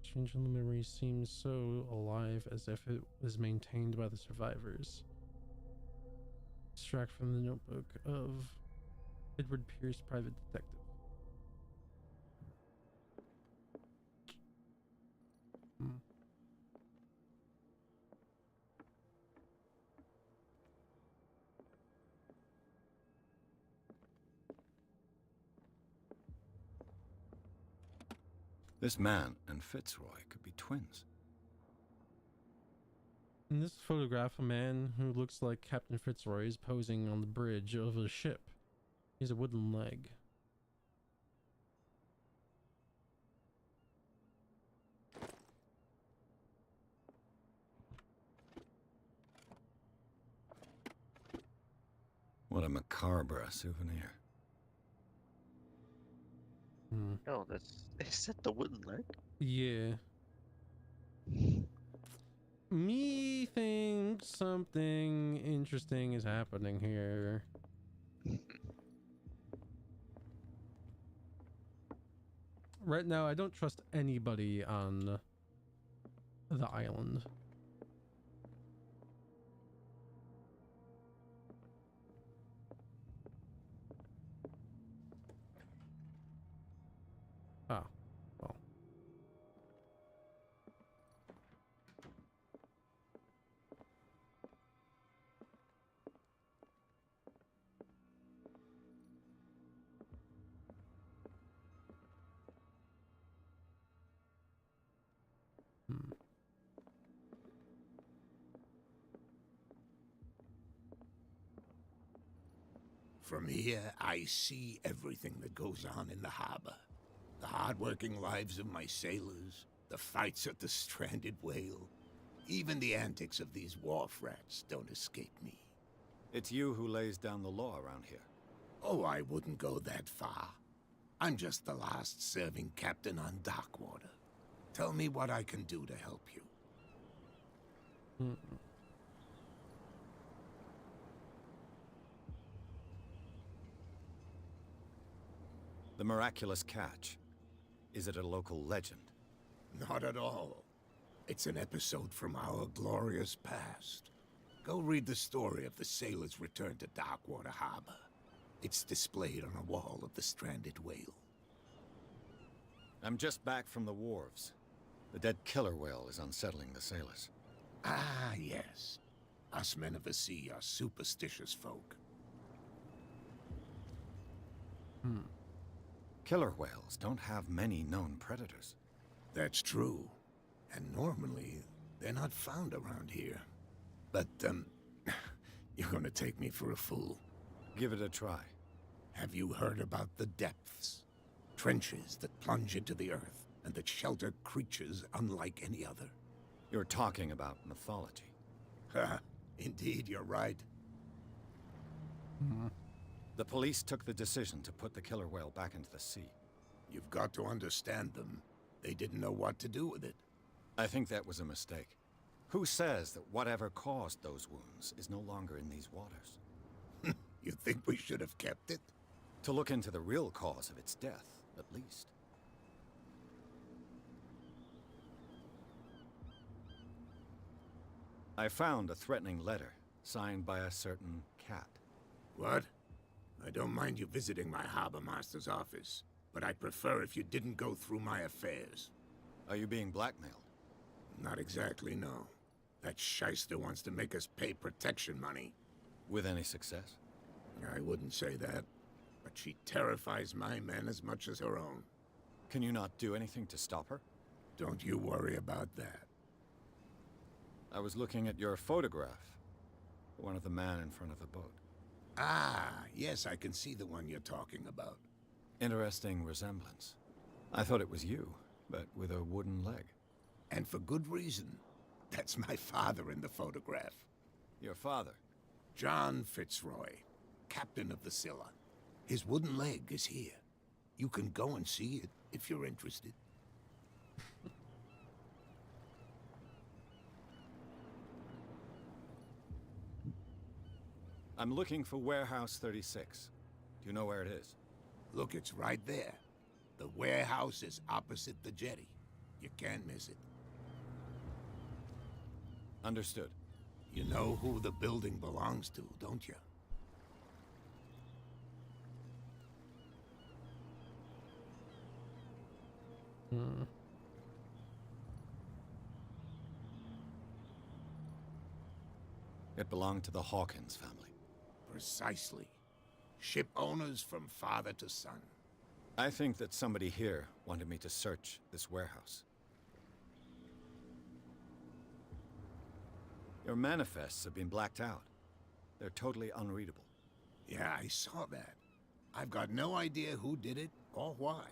Change in the memory seems so alive, as if it was maintained by the survivors. Extract from the notebook of Edward Pierce, private detective. This man and Fitzroy could be twins. In this photograph, a man who looks like Captain Fitzroy is posing on the bridge of a ship. He has a wooden leg. What a macabre souvenir. Oh, is that the wooden leg? Yeah. Me thinks something interesting is happening here. Right now, I don't trust anybody on the island. Ah, well. From here, I see everything that goes on in the harbor. The hard-working lives of my sailors, the fights at the stranded whale. Even the antics of these wharf rats don't escape me. It's you who lays down the law around here. Oh, I wouldn't go that far. I'm just the last serving captain on Darkwater. Tell me what I can do to help you. The miraculous catch. Is it a local legend? Not at all. It's an episode from our glorious past. Go read the story of the sailor's return to Darkwater Harbor. It's displayed on a wall of the stranded whale. I'm just back from the wharves. The dead killer whale is unsettling the sailors. Ah, yes. Us men of the sea are superstitious folk. Killer whales don't have many known predators. That's true. And normally, they're not found around here. But, you're gonna take me for a fool. Give it a try. Have you heard about the depths? Trenches that plunge into the earth, and that shelter creatures unlike any other. You're talking about mythology. Ha! Indeed, you're right. The police took the decision to put the killer whale back into the sea. You've got to understand them. They didn't know what to do with it. I think that was a mistake. Who says that whatever caused those wounds is no longer in these waters? You think we should have kept it? To look into the real cause of its death, at least. I found a threatening letter, signed by a certain cat. What? I don't mind you visiting my harbor master's office, but I'd prefer if you didn't go through my affairs. Are you being blackmailed? Not exactly, no. That shyster wants to make us pay protection money. With any success? I wouldn't say that, but she terrifies my men as much as her own. Can you not do anything to stop her? Don't you worry about that. I was looking at your photograph. One of the man in front of the boat. Ah, yes, I can see the one you're talking about. Interesting resemblance. I thought it was you, but with a wooden leg. And for good reason. That's my father in the photograph. Your father? John Fitzroy, captain of the Scylla. His wooden leg is here. You can go and see it, if you're interested. I'm looking for Warehouse 36. Do you know where it is? Look, it's right there. The warehouse is opposite the jetty. You can't miss it. Understood. You know who the building belongs to, don't you? It belonged to the Hawkins family. Precisely. Ship owners from father to son. I think that somebody here wanted me to search this warehouse. Your manifests have been blacked out. They're totally unreadable. Yeah, I saw that. I've got no idea who did it or why.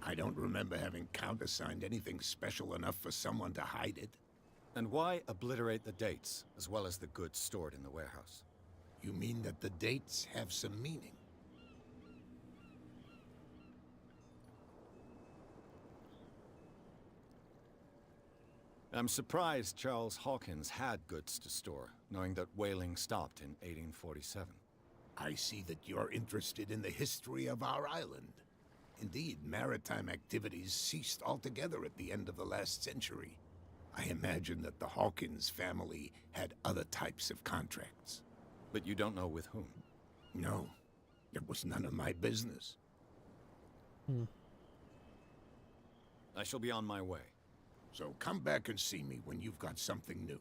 I don't remember having countersigned anything special enough for someone to hide it. And why obliterate the dates, as well as the goods stored in the warehouse? You mean that the dates have some meaning? I'm surprised Charles Hawkins had goods to store, knowing that whaling stopped in 1847. I see that you're interested in the history of our island. Indeed, maritime activities ceased altogether at the end of the last century. I imagine that the Hawkins family had other types of contracts. But you don't know with whom? No, it was none of my business. I shall be on my way. So come back and see me when you've got something new.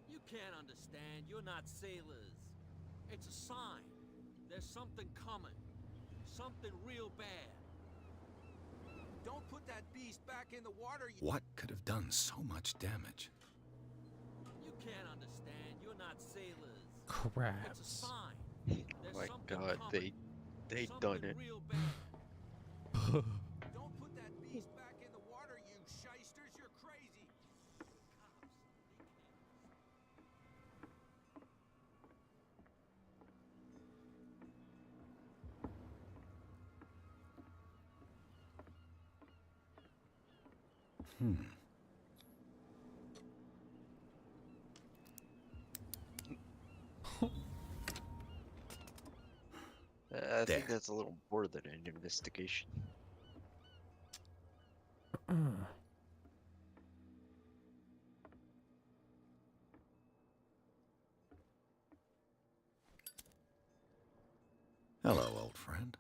You can't understand. You're not sailors. It's a sign. There's something coming. Something real bad. Don't put that beast back in the water. What could have done so much damage? You can't understand. You're not sailors. Crabs. It's a sign. There's My something God, coming. they Something done it. real bad. Don't put that beast back in the water, you shysters. You're crazy. I think that's a little more than an investigation. Hello, old friend.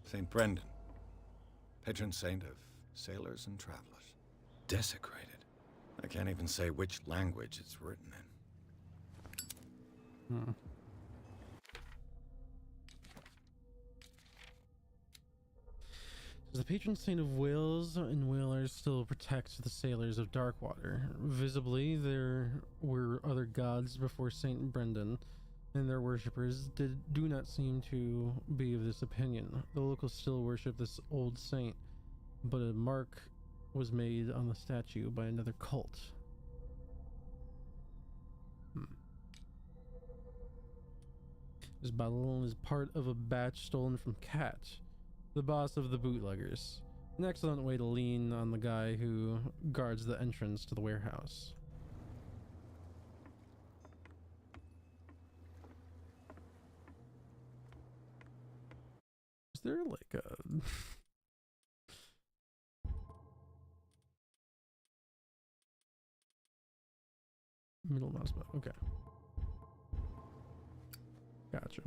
St. Brendan, patron saint of sailors and travelers. Desecrated. I can't even say which language it's written in. The patron saint of whales and whalers still protects the sailors of Darkwater. Visibly, there were other gods before St. Brendan, and their worshippers do not seem to be of this opinion. The locals still worship this old saint, but a mark was made on the statue by another cult. This bottle is part of a batch stolen from Cat, the boss of the bootleggers. An excellent way to lean on the guy who guards the entrance to the warehouse. Is there like a... middle mouse button? Okay. Gotcha.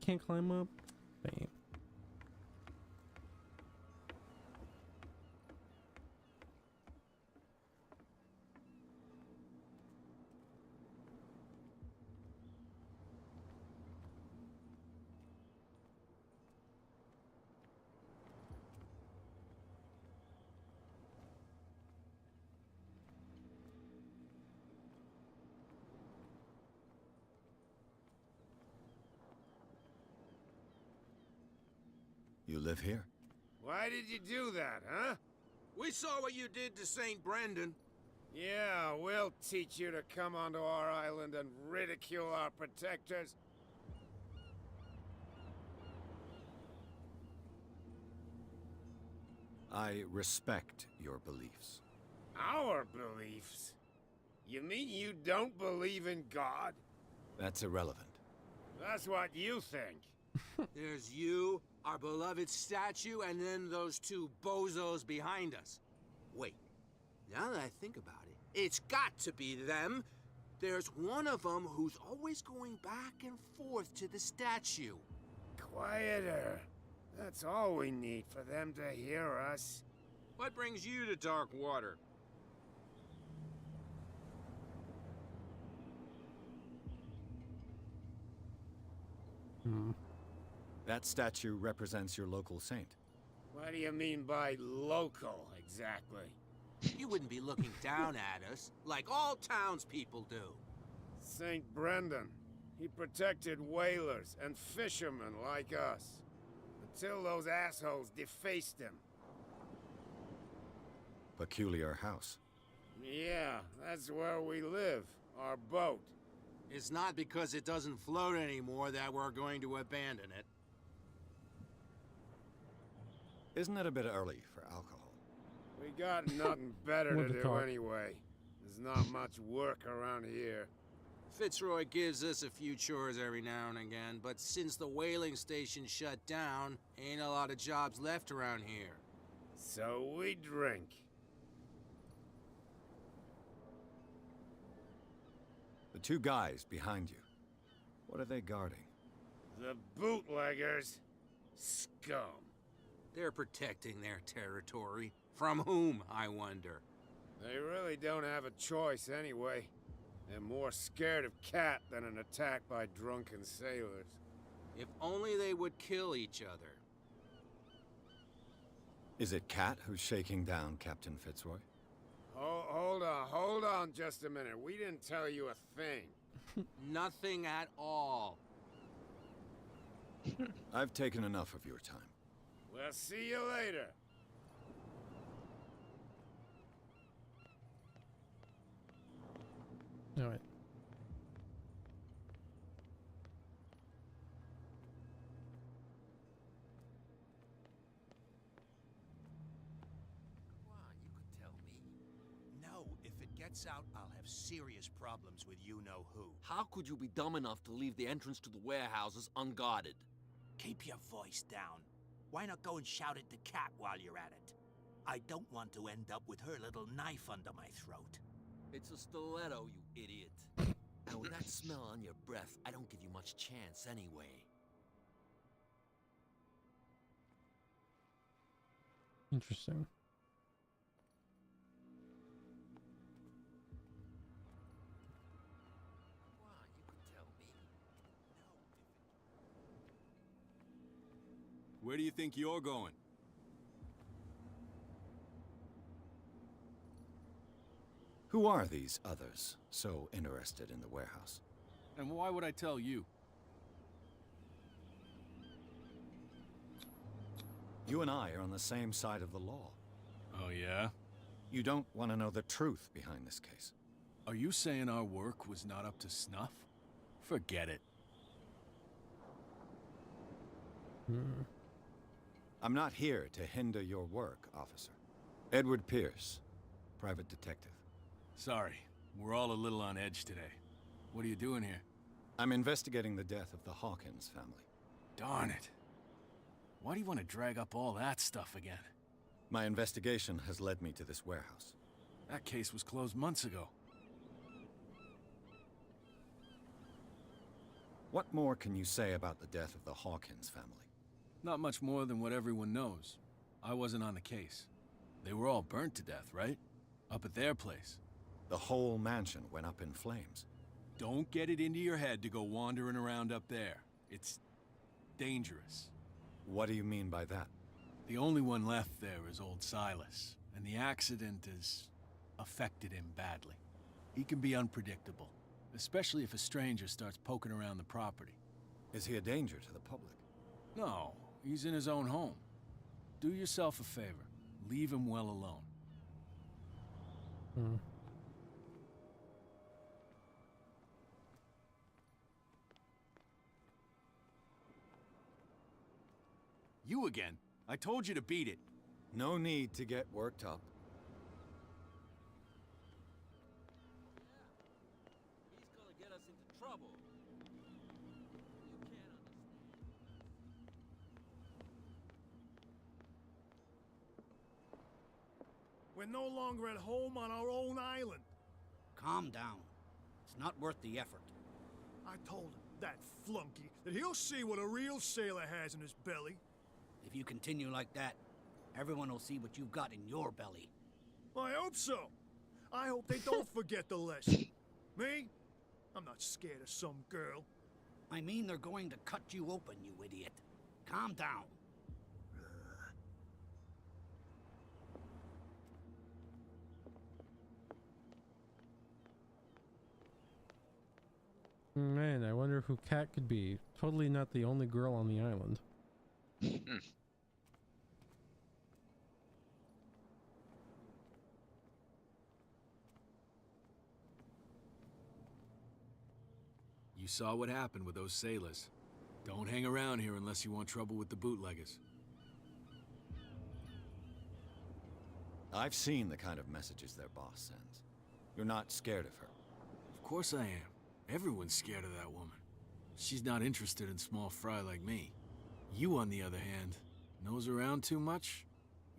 Can't climb up? Dang. You live here? Why did you do that, huh? We saw what you did to St. Brendan. Yeah, we'll teach you to come onto our island and ridicule our protectors. I respect your beliefs. Our beliefs? You mean you don't believe in God? That's irrelevant. That's what you think. There's you, our beloved statue, and then those two bozos behind us. Wait, now that I think about it, it's got to be them. There's one of them who's always going back and forth to the statue. Quieter. That's all we need for them to hear us. What brings you to dark water? That statue represents your local saint. What do you mean by local, exactly? You wouldn't be looking down at us, like all townspeople do. St. Brendan. He protected whalers and fishermen like us. Until those assholes defaced him. Peculiar house. Yeah, that's where we live. Our boat. It's not because it doesn't float anymore that we're going to abandon it. Isn't it a bit early for alcohol? We got nothing better What to the do car? anyway. There's not much work around here. Fitzroy gives us a few chores every now and again, but since the whaling station shut down, ain't a lot of jobs left around here. So we drink. The two guys behind you. What are they guarding? The bootleggers. Scum. They're protecting their territory. From whom, I wonder? They really don't have a choice anyway. They're more scared of Cat than an attack by drunken sailors. If only they would kill each other. Is it Cat who's shaking down Captain Fitzroy? Hold on just a minute. We didn't tell you a thing. Nothing at all. I've taken enough of your time. We'll see you later. All right. Come on, you could tell me. No, if it gets out, I'll have serious problems with you-know-who. How could you be dumb enough to leave the entrance to the warehouses unguarded? Keep your voice down. Why not go and shout at the cat while you're at it? I don't want to end up with her little knife under my throat. It's a stiletto, you idiot. And with that smell on your breath, I don't give you much chance anyway. Interesting. Come on, you could tell me. No, Where do you think you're going? Who are these others so interested in the warehouse? And why would I tell you? You and I are on the same side of the law. Oh, yeah? You don't want to know the truth behind this case. Are you saying our work was not up to snuff? Forget it. I'm not here to hinder your work, officer. Edward Pierce, private detective. Sorry, we're all a little on edge today. What are you doing here? I'm investigating the death of the Hawkins family. Darn it. Why do you want to drag up all that stuff again? My investigation has led me to this warehouse. That case was closed months ago. What more can you say about the death of the Hawkins family? Not much more than what everyone knows. I wasn't on the case. They were all burnt to death, right? Up at their place. The whole mansion went up in flames. Don't get it into your head to go wandering around up there. It's dangerous. What do you mean by that? The only one left there is old Silas, and the accident has affected him badly. He can be unpredictable, especially if a stranger starts poking around the property. Is he a danger to the public? No, he's in his own home. Do yourself a favor. Leave him well alone. You again. I told you to beat it. No need to get worked up. He's gonna get us into trouble. You can't understand. We're no longer at home on our own island. Calm down. It's not worth the effort. I told him, that flunky, that he'll see what a real sailor has in his belly. If you continue like that, everyone will see what you've got in your belly. I hope so. I hope they don't forget the lesson. Me? I'm not scared of some girl. I mean they're going to cut you open, you idiot. Calm down. Man, I wonder who Kat could be. Totally not the only girl on the island. You saw what happened with those sailors. Don't hang around here unless you want trouble with the bootleggers. I've seen the kind of messages their boss sends. You're not scared of her. Of course I am. Everyone's scared of that woman. She's not interested in small fry like me. You, on the other hand, nose around too much,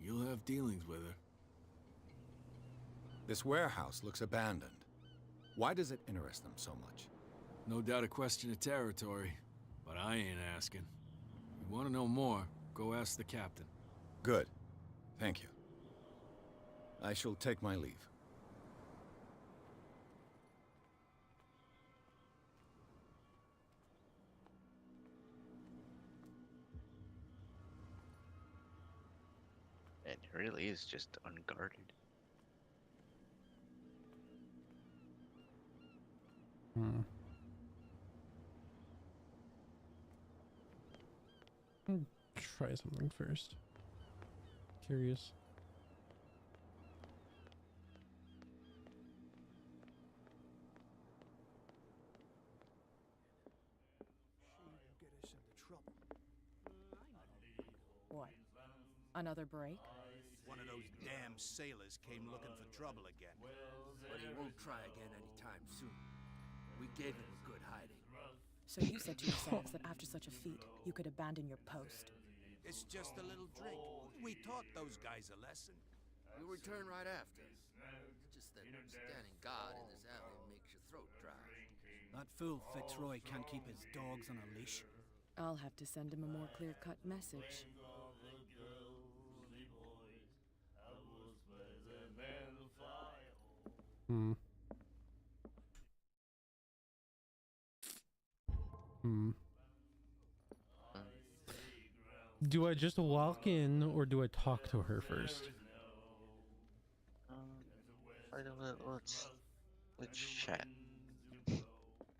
you'll have dealings with her. This warehouse looks abandoned. Why does it interest them so much? No doubt a question of territory, but I ain't asking. You want to know more, go ask the captain. Good. Thank you. I shall take my leave. It really is just unguarded. Try something first. Curious. She'll get us into trouble. What? Another break? One of those damn sailors came looking for trouble again. But he won't try again anytime soon. We gave him a good hiding. So you said to yourselves that after such a feat, you could abandon your post. It's just a little drink. We taught those guys a lesson. We'll return right after. Just that standing guard in this alley makes your throat dry. That fool Fitzroy can't keep his dogs on a leash. I'll have to send him a more clear-cut message. Do I just walk in or do I talk to her first? Let's chat.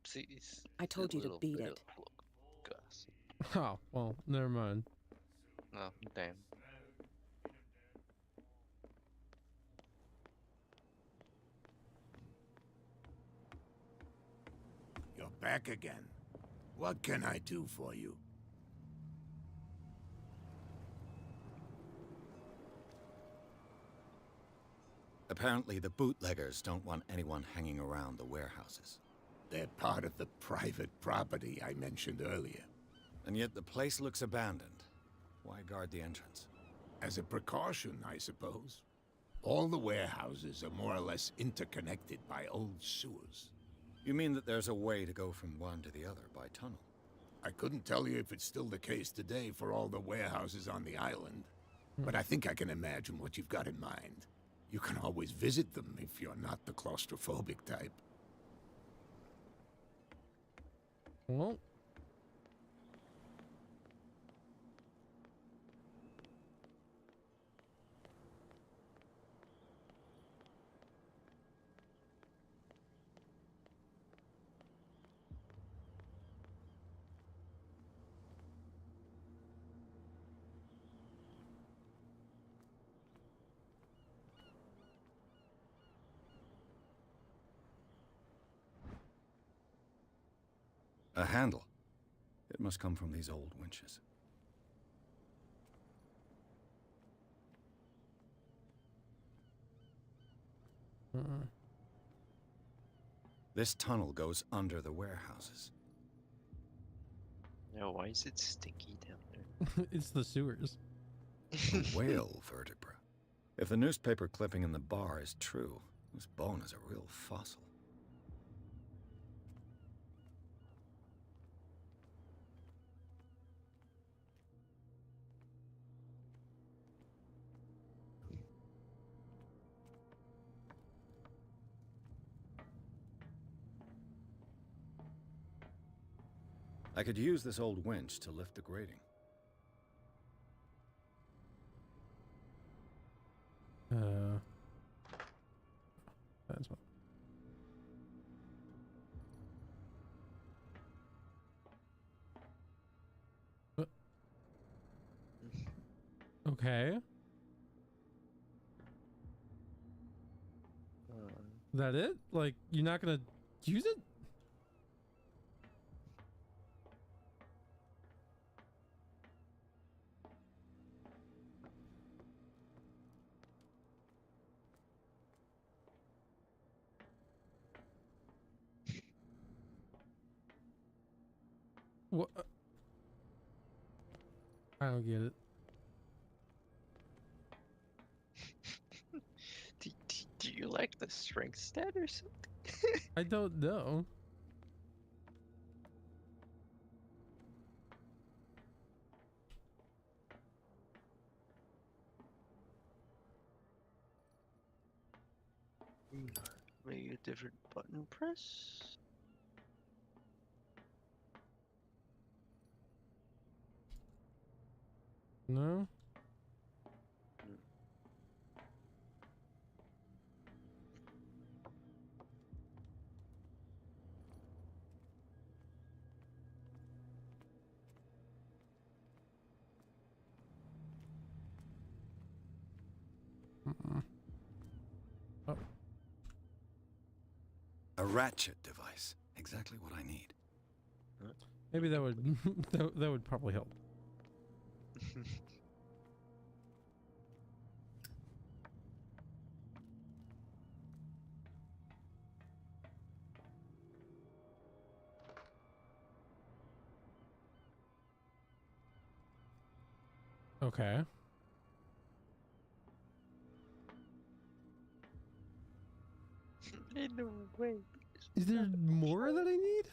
Please. I told you to Little beat bit it. of Gus. Oh, well, never mind. Oh, damn. You're back again. What can I do for you? Apparently, the bootleggers don't want anyone hanging around the warehouses. They're part of the private property I mentioned earlier. And yet the place looks abandoned. Why guard the entrance? As a precaution, I suppose. All the warehouses are more or less interconnected by old sewers. You mean that there's a way to go from one to the other by tunnel? I couldn't tell you if it's still the case today for all the warehouses on the island, but I think I can imagine what you've got in mind. You can always visit them if you're not the claustrophobic type. Well, A handle. It must come from these old winches. This tunnel goes under the warehouses. Yeah, why is it sticky down there? it's the sewers. A whale vertebra. If the newspaper clipping in the bar is true, this bone is a real fossil. I could use this old winch to lift the grating. That's what. Okay. That it? Like, you're not gonna use it? What? I don't get it. Do you like the strength stat or something? I don't know. Maybe a different button press? No? Oh. A ratchet device. Exactly what I need. Maybe that would that would probably help. Okay. No way. Is there more that I need?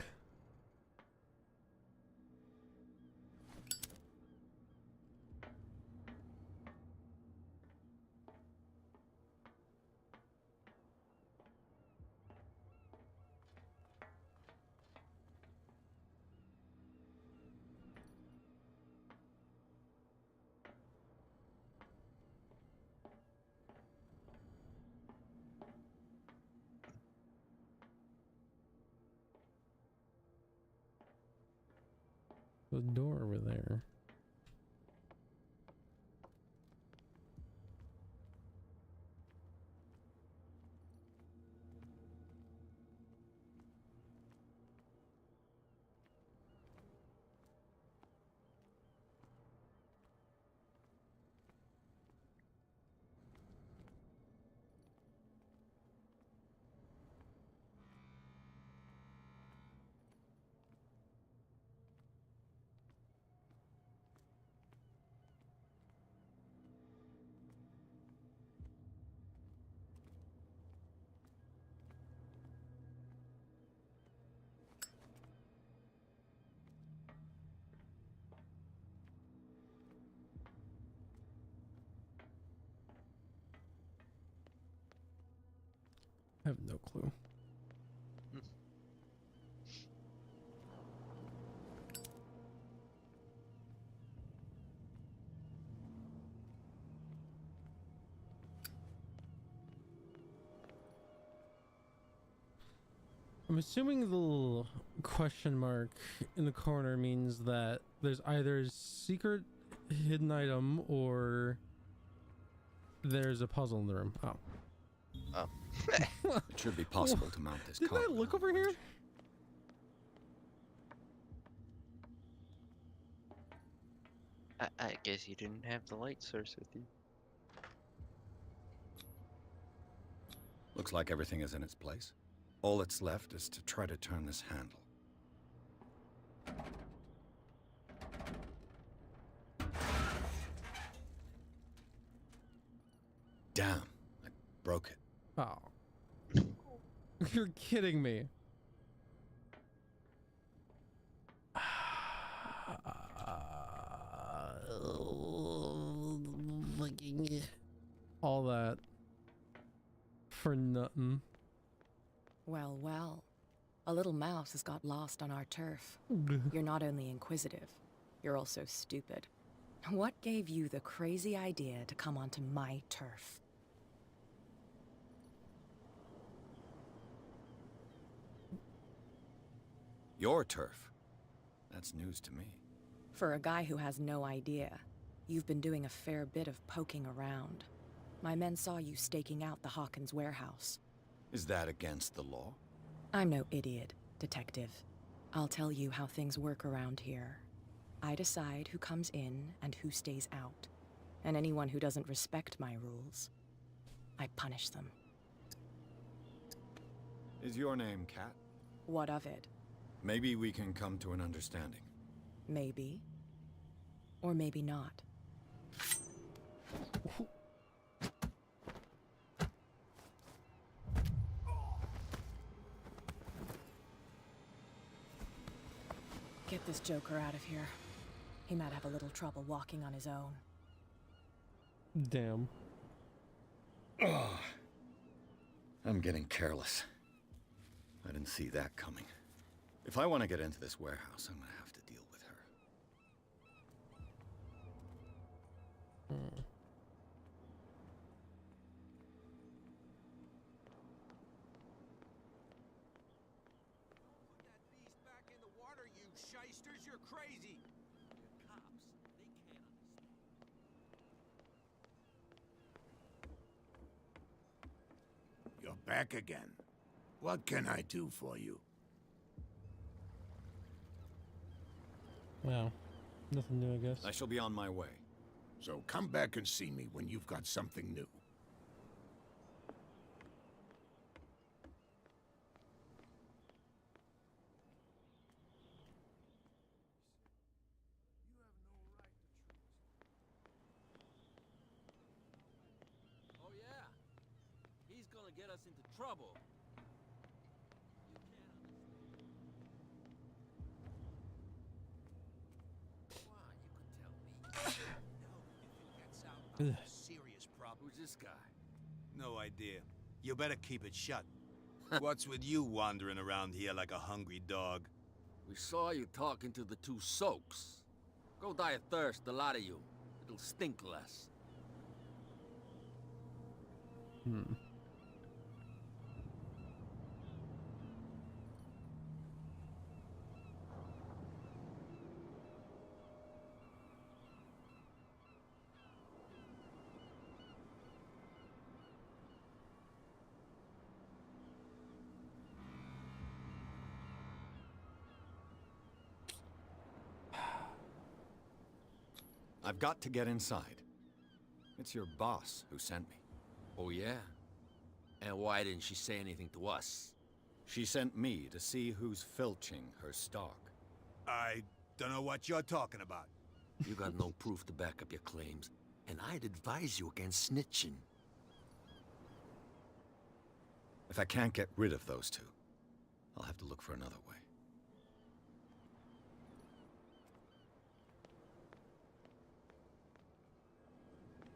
The door over there. I have no clue. I'm assuming the little question mark in the corner means that there's either a secret hidden item or there's a puzzle in the room. Oh. Oh. It should be possible to mount this. Didn't I look over here? I guess you didn't have the light source with you. Looks like everything is in its place. All that's left is to try to turn this handle. Damn, I broke it. Oh. You're kidding me. All that for nothing. Well, well. A little mouse has got lost on our turf. You're not only inquisitive, you're also stupid. What gave you the crazy idea to come onto my turf? Your turf? That's news to me. For a guy who has no idea, you've been doing a fair bit of poking around. My men saw you staking out the Hawkins warehouse. Is that against the law? I'm no idiot, Detective. I'll tell you how things work around here. I decide who comes in and who stays out. And anyone who doesn't respect my rules, I punish them. Is your name Kat? What of it? Maybe we can come to an understanding. Maybe. Or maybe not. Get this joker out of here. He might have a little trouble walking on his own. Damn. Oh, I'm getting careless. I didn't see that coming. If I want to get into this warehouse, I'm gonna have to deal with her. Put that beast back in the water, you shysters! You're crazy! The cops, they can't understand. You're back again. What can I do for you? Wow. Nothing new, I guess. I shall be on my way. So come back and see me when you've got something new. Oh yeah, he's gonna get us into trouble. You can't understand. Why, you could tell me. No, if it gets out, I'll have a serious problem. Who's this guy? No idea. You better keep it shut. What's with you wandering around here like a hungry dog? We saw you talking to the two soaks. Go die of thirst, the lot of you. It'll stink less. Hmm. I've got to get inside. It's your boss who sent me. Oh, yeah? And why didn't she say anything to us? She sent me to see who's filching her stock. I don't know what you're talking about. You got no proof to back up your claims, and I'd advise you against snitching. If I can't get rid of those two, I'll have to look for another way.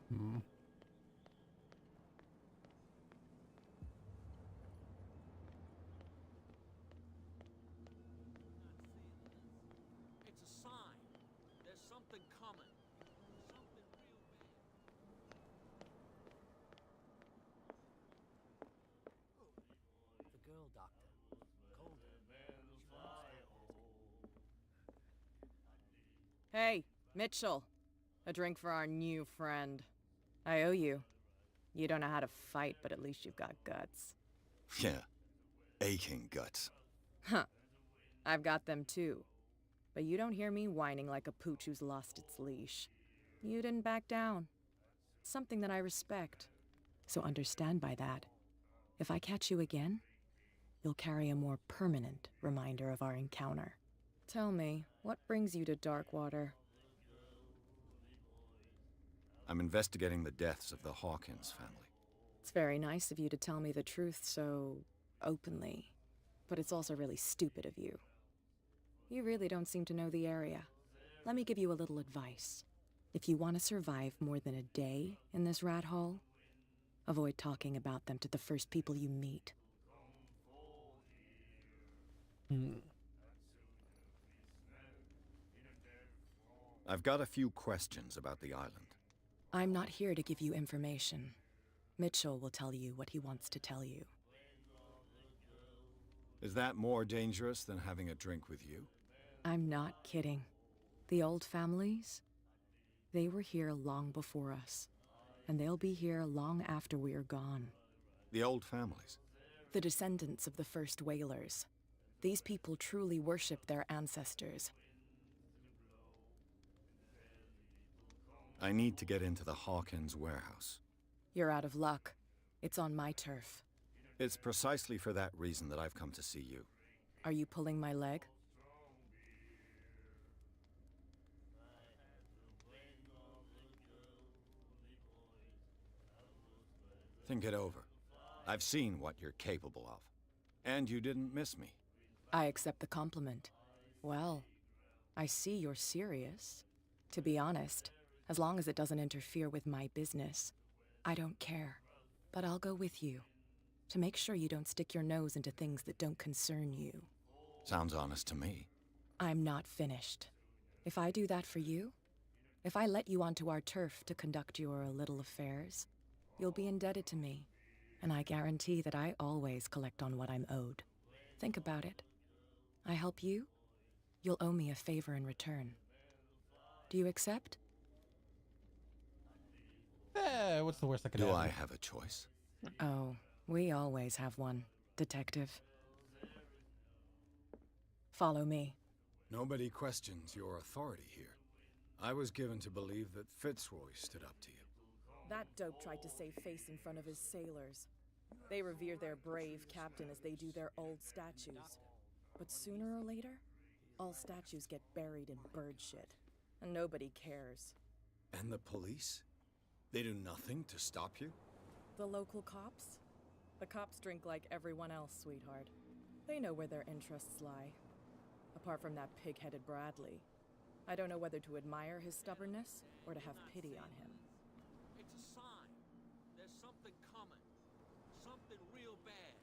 Hmm. It's a sign. There's something coming. Something real bad. The girl doctor. Cold. She won't stop asking. Hey, Mitchell. A drink for our new friend. I owe you. You don't know how to fight, but at least you've got guts. Yeah, aching guts. Huh. I've got them too. But you don't hear me whining like a pooch who's lost its leash. You didn't back down. Something that I respect. So understand by that, if I catch you again, you'll carry a more permanent reminder of our encounter. Tell me, what brings you to Darkwater? I'm investigating the deaths of the Hawkins family. It's very nice of you to tell me the truth so openly, but it's also really stupid of you. You really don't seem to know the area. Let me give you a little advice. If you want to survive more than a day in this rat hole, avoid talking about them to the first people you meet. I've got a few questions about the island. I'm not here to give you information. Mitchell will tell you what he wants to tell you. Is that more dangerous than having a drink with you? I'm not kidding. The old families, they were here long before us, and they'll be here long after we are gone. The old families? The descendants of the first whalers. These people truly worship their ancestors. I need to get into the Hawkins warehouse. You're out of luck. It's on my turf. It's precisely for that reason that I've come to see you. Are you pulling my leg? Think it over. I've seen what you're capable of. And you didn't miss me. I accept the compliment. Well, I see you're serious. To be honest, as long as it doesn't interfere with my business, I don't care. But I'll go with you, to make sure you don't stick your nose into things that don't concern you. Sounds honest to me. I'm not finished. If I do that for you, if I let you onto our turf to conduct your little affairs, you'll be indebted to me, and I guarantee that I always collect on what I'm owed. Think about it. I help you, you'll owe me a favor in return. Do you accept? What's the worst that could happen? Do I have a choice? Oh, we always have one, Detective. Follow me. Nobody questions your authority here. I was given to believe that Fitzroy stood up to you. That dope tried to save face in front of his sailors. They revere their brave captain as they do their old statues. But sooner or later, all statues get buried in bird shit, and nobody cares. And the police? They do nothing to stop you? The local cops? The cops drink like everyone else, sweetheart. They know where their interests lie. Apart from that pig-headed Bradley, I don't know whether to admire his stubbornness or to have pity on him. It's a sign. There's something coming. Something real bad.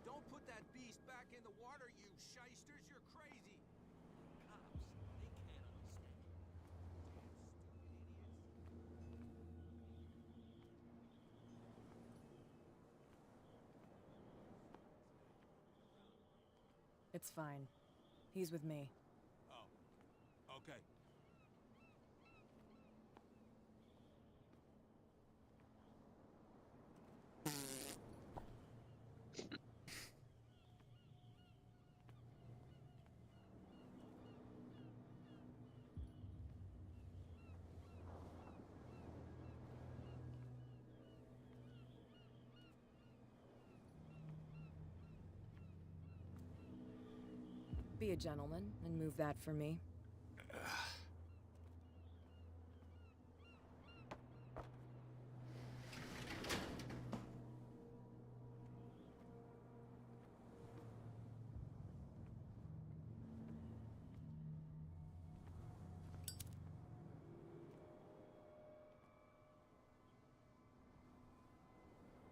Don't put that beast back in the water, you shysters. You're crazy. Cops, they can't understand. It's fine. He's with me. Oh, okay. Be a gentleman and move that for me.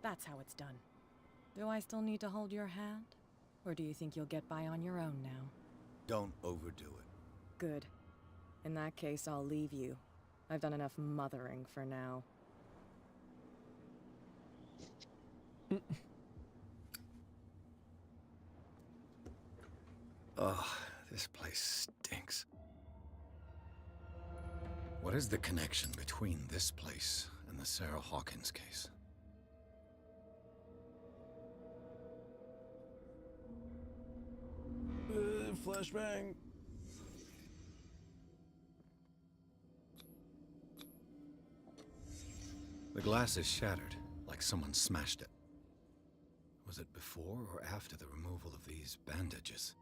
That's how it's done. Do I still need to hold your hand? Or do you think you'll get by on your own now? Don't overdo it. Good. In that case, I'll leave you. I've done enough mothering for now. Ugh, this place stinks. What is the connection between this place and the Sarah Hawkins case? Flashbang. The glass is shattered, like someone smashed it. Was it before or after the removal of these bandages?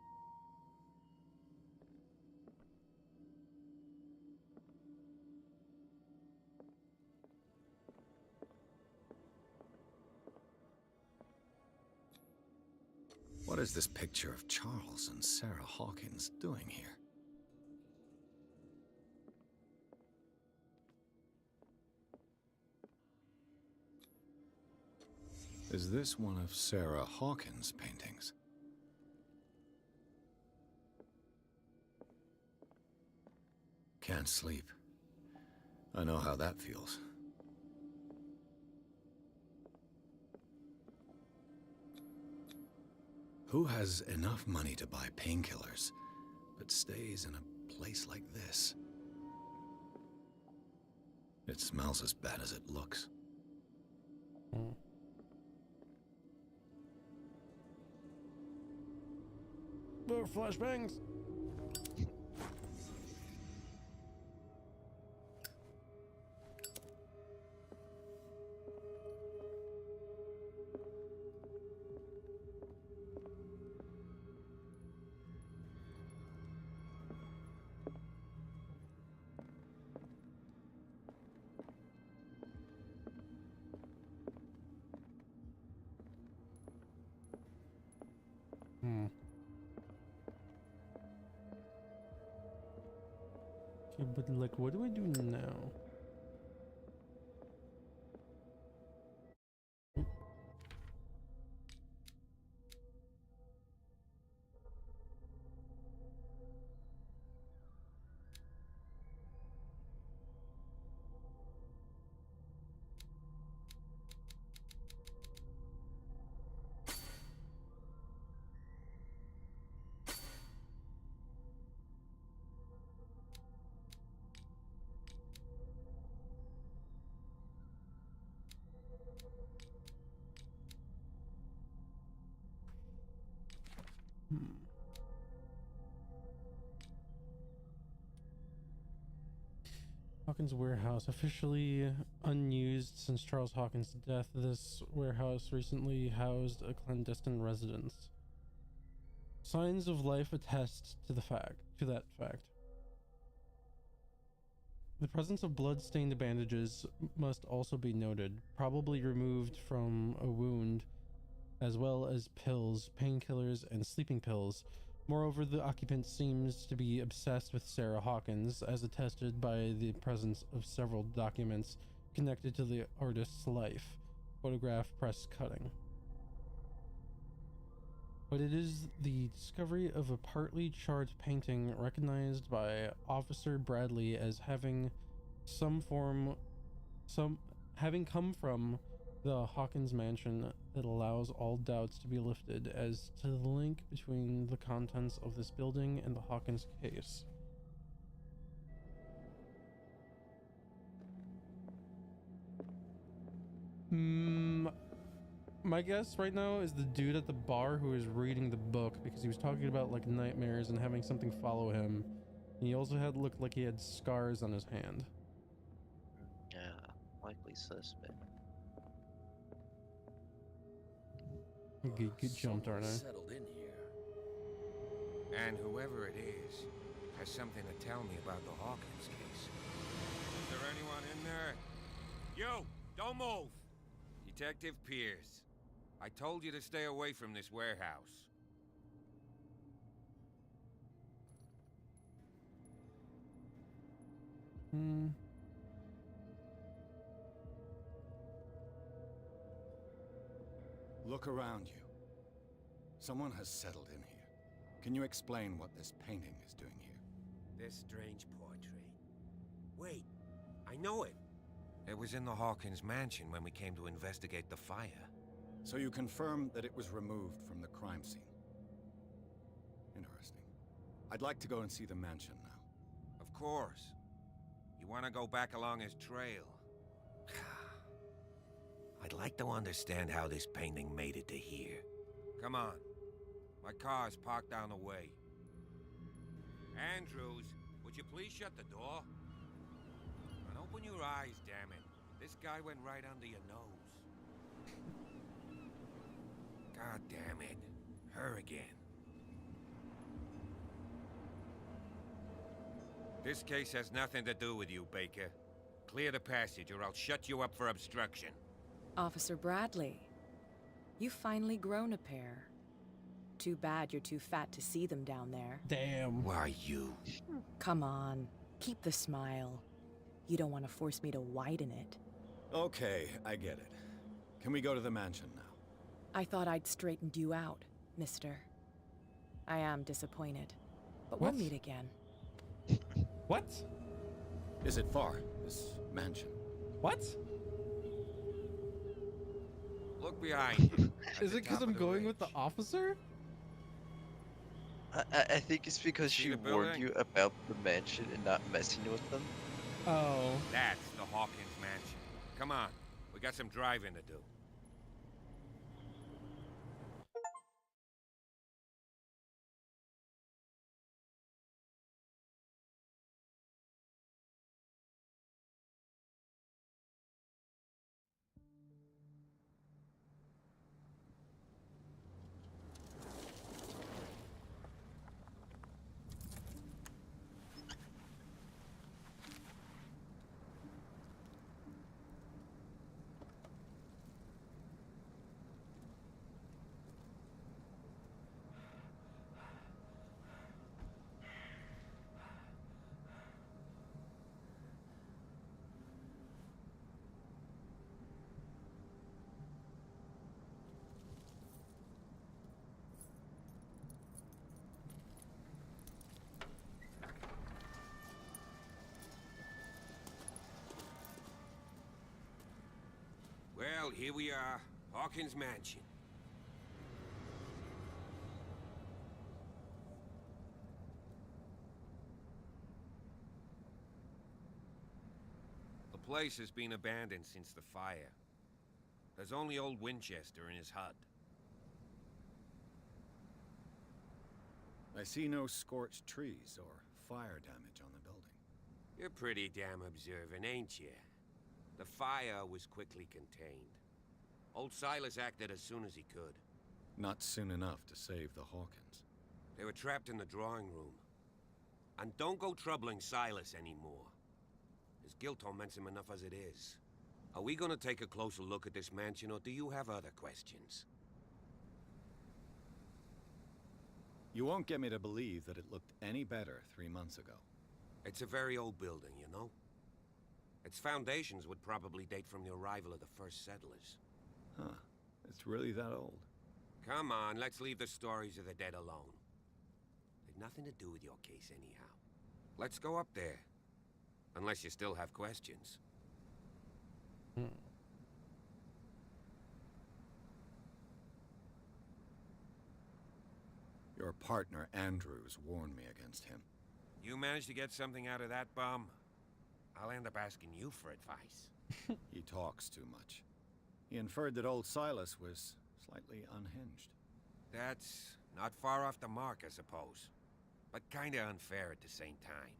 What is this picture of Charles and Sarah Hawkins doing here? Is this one of Sarah Hawkins' paintings? Can't sleep. I know how that feels. Who has enough money to buy painkillers, but stays in a place like this? It smells as bad as it looks. More flashbangs. Okay, but like, what do I do now? Hawkins Warehouse, officially unused since Charles Hawkins' death. This warehouse recently housed a clandestine residence. Signs of life attest to that fact. The presence of blood-stained bandages must also be noted, probably removed from a wound, as well as pills, painkillers, and sleeping pills. Moreover, the occupant seems to be obsessed with Sarah Hawkins, as attested by the presence of several documents connected to the artist's life, photograph, press cutting. But it is the discovery of a partly charred painting recognized by Officer Bradley as having having come from the Hawkins mansion that allows all doubts to be lifted as to the link between the contents of this building and the Hawkins case. My guess right now is the dude at the bar who is reading the book, because he was talking about like nightmares and having something follow him. And he also looked like he had scars on his hand. Yeah, likely suspect. Get jumped, aren't I? Settled in here. And whoever it is has something to tell me about the Hawkins case. Is there anyone in there? You! Don't move! Detective Pierce. I told you to stay away from this warehouse. Look around you. Someone has settled in here. Can you explain what this painting is doing here? This strange portrait. Wait, I know it. It was in the Hawkins mansion when we came to investigate the fire. So you confirm that it was removed from the crime scene. Interesting. I'd like to go and see the mansion now. Of course. You want to go back along his trail? I'd like to understand how this painting made it to here. Come on. My car's parked down the way. Andrews, would you please shut the door? And open your eyes, damn it. This guy went right under your nose. God damn it. Her again. This case has nothing to do with you, Baker. Clear the passage or I'll shut you up for obstruction. Officer Bradley, you've finally grown a pair. Too bad you're too fat to see them down there. Damn. Why you? Come on, keep the smile. You don't want to force me to widen it. Okay, I get it. Can we go to the mansion now? I thought I'd straightened you out, mister. I am disappointed, but we'll meet again. What? Is it far, this mansion? What? Look behind you. Is it because I'm going with the officer? I think it's because See she the warned building? you about the mansion and not messing with them. Oh. That's the Hawkins mansion. Come on, we got some driving to do. Well, here we are. Hawkins Mansion. The place has been abandoned since the fire. There's only old Winchester in his hut. I see no scorched trees or fire damage on the building. You're pretty damn observant, ain't you? The fire was quickly contained. Old Silas acted as soon as he could. Not soon enough to save the Hawkins. They were trapped in the drawing room. And don't go troubling Silas anymore. His guilt torments him enough as it is. Are we gonna take a closer look at this mansion, or do you have other questions? You won't get me to believe that it looked any better 3 months ago. It's a very old building, you know? Its foundations would probably date from the arrival of the first settlers. Huh. It's really that old. Come on, let's leave the stories of the dead alone. They've nothing to do with your case anyhow. Let's go up there. Unless you still have questions. Your partner, Andrews, warned me against him. You managed to get something out of that bum? I'll end up asking you for advice. He talks too much. He inferred that old Silas was slightly unhinged. That's not far off the mark, I suppose. But kinda unfair at the same time.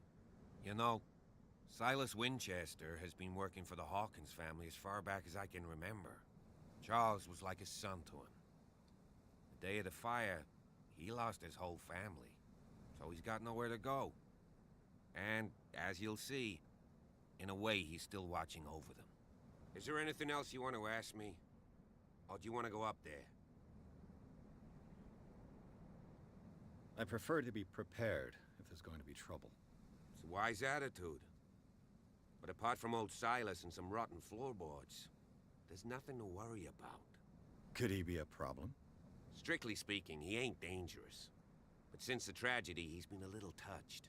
You know, Silas Winchester has been working for the Hawkins family as far back as I can remember. Charles was like a son to him. The day of the fire, he lost his whole family. so he's got nowhere to go. And, as you'll see, in a way, he's still watching over them. Is there anything else you want to ask me? Or do you want to go up there? I prefer to be prepared if there's going to be trouble. It's a wise attitude. But apart from old Silas and some rotten floorboards, there's nothing to worry about. Could he be a problem? Strictly speaking, he ain't dangerous. But since the tragedy, he's been a little touched.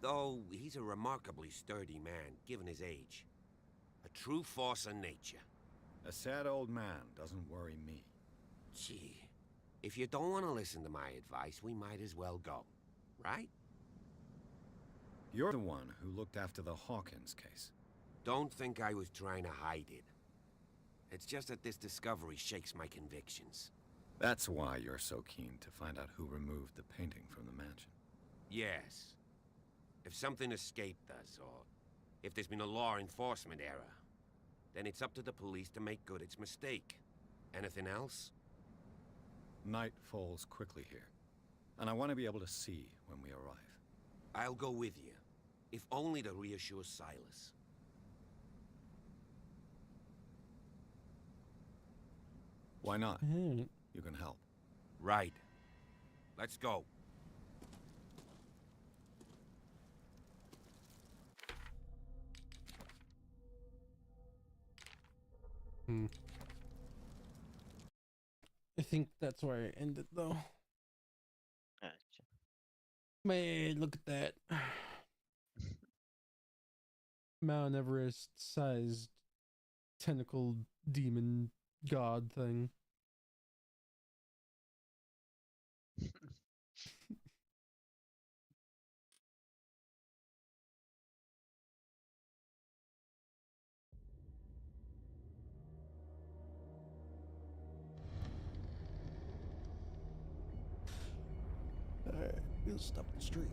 Though, he's a remarkably sturdy man, given his age. A true force of nature. A sad old man doesn't worry me. Gee, if you don't want to listen to my advice, we might as well go. Right? You're the one who looked after the Hawkins case. Don't think I was trying to hide it. It's just that this discovery shakes my convictions. That's why you're so keen to find out who removed the painting from the mansion. Yes. If something escaped us, or if there's been a law enforcement error, then it's up to the police to make good its mistake. Anything else? Night falls quickly here, and I want to be able to see when we arrive. I'll go with you, if only to reassure Silas. Why not? You can help. Right. Let's go. I think that's where I ended, though. Gotcha. Man, look at that. Mount Everest-sized tentacle demon god thing. Alright, we'll stop the stream.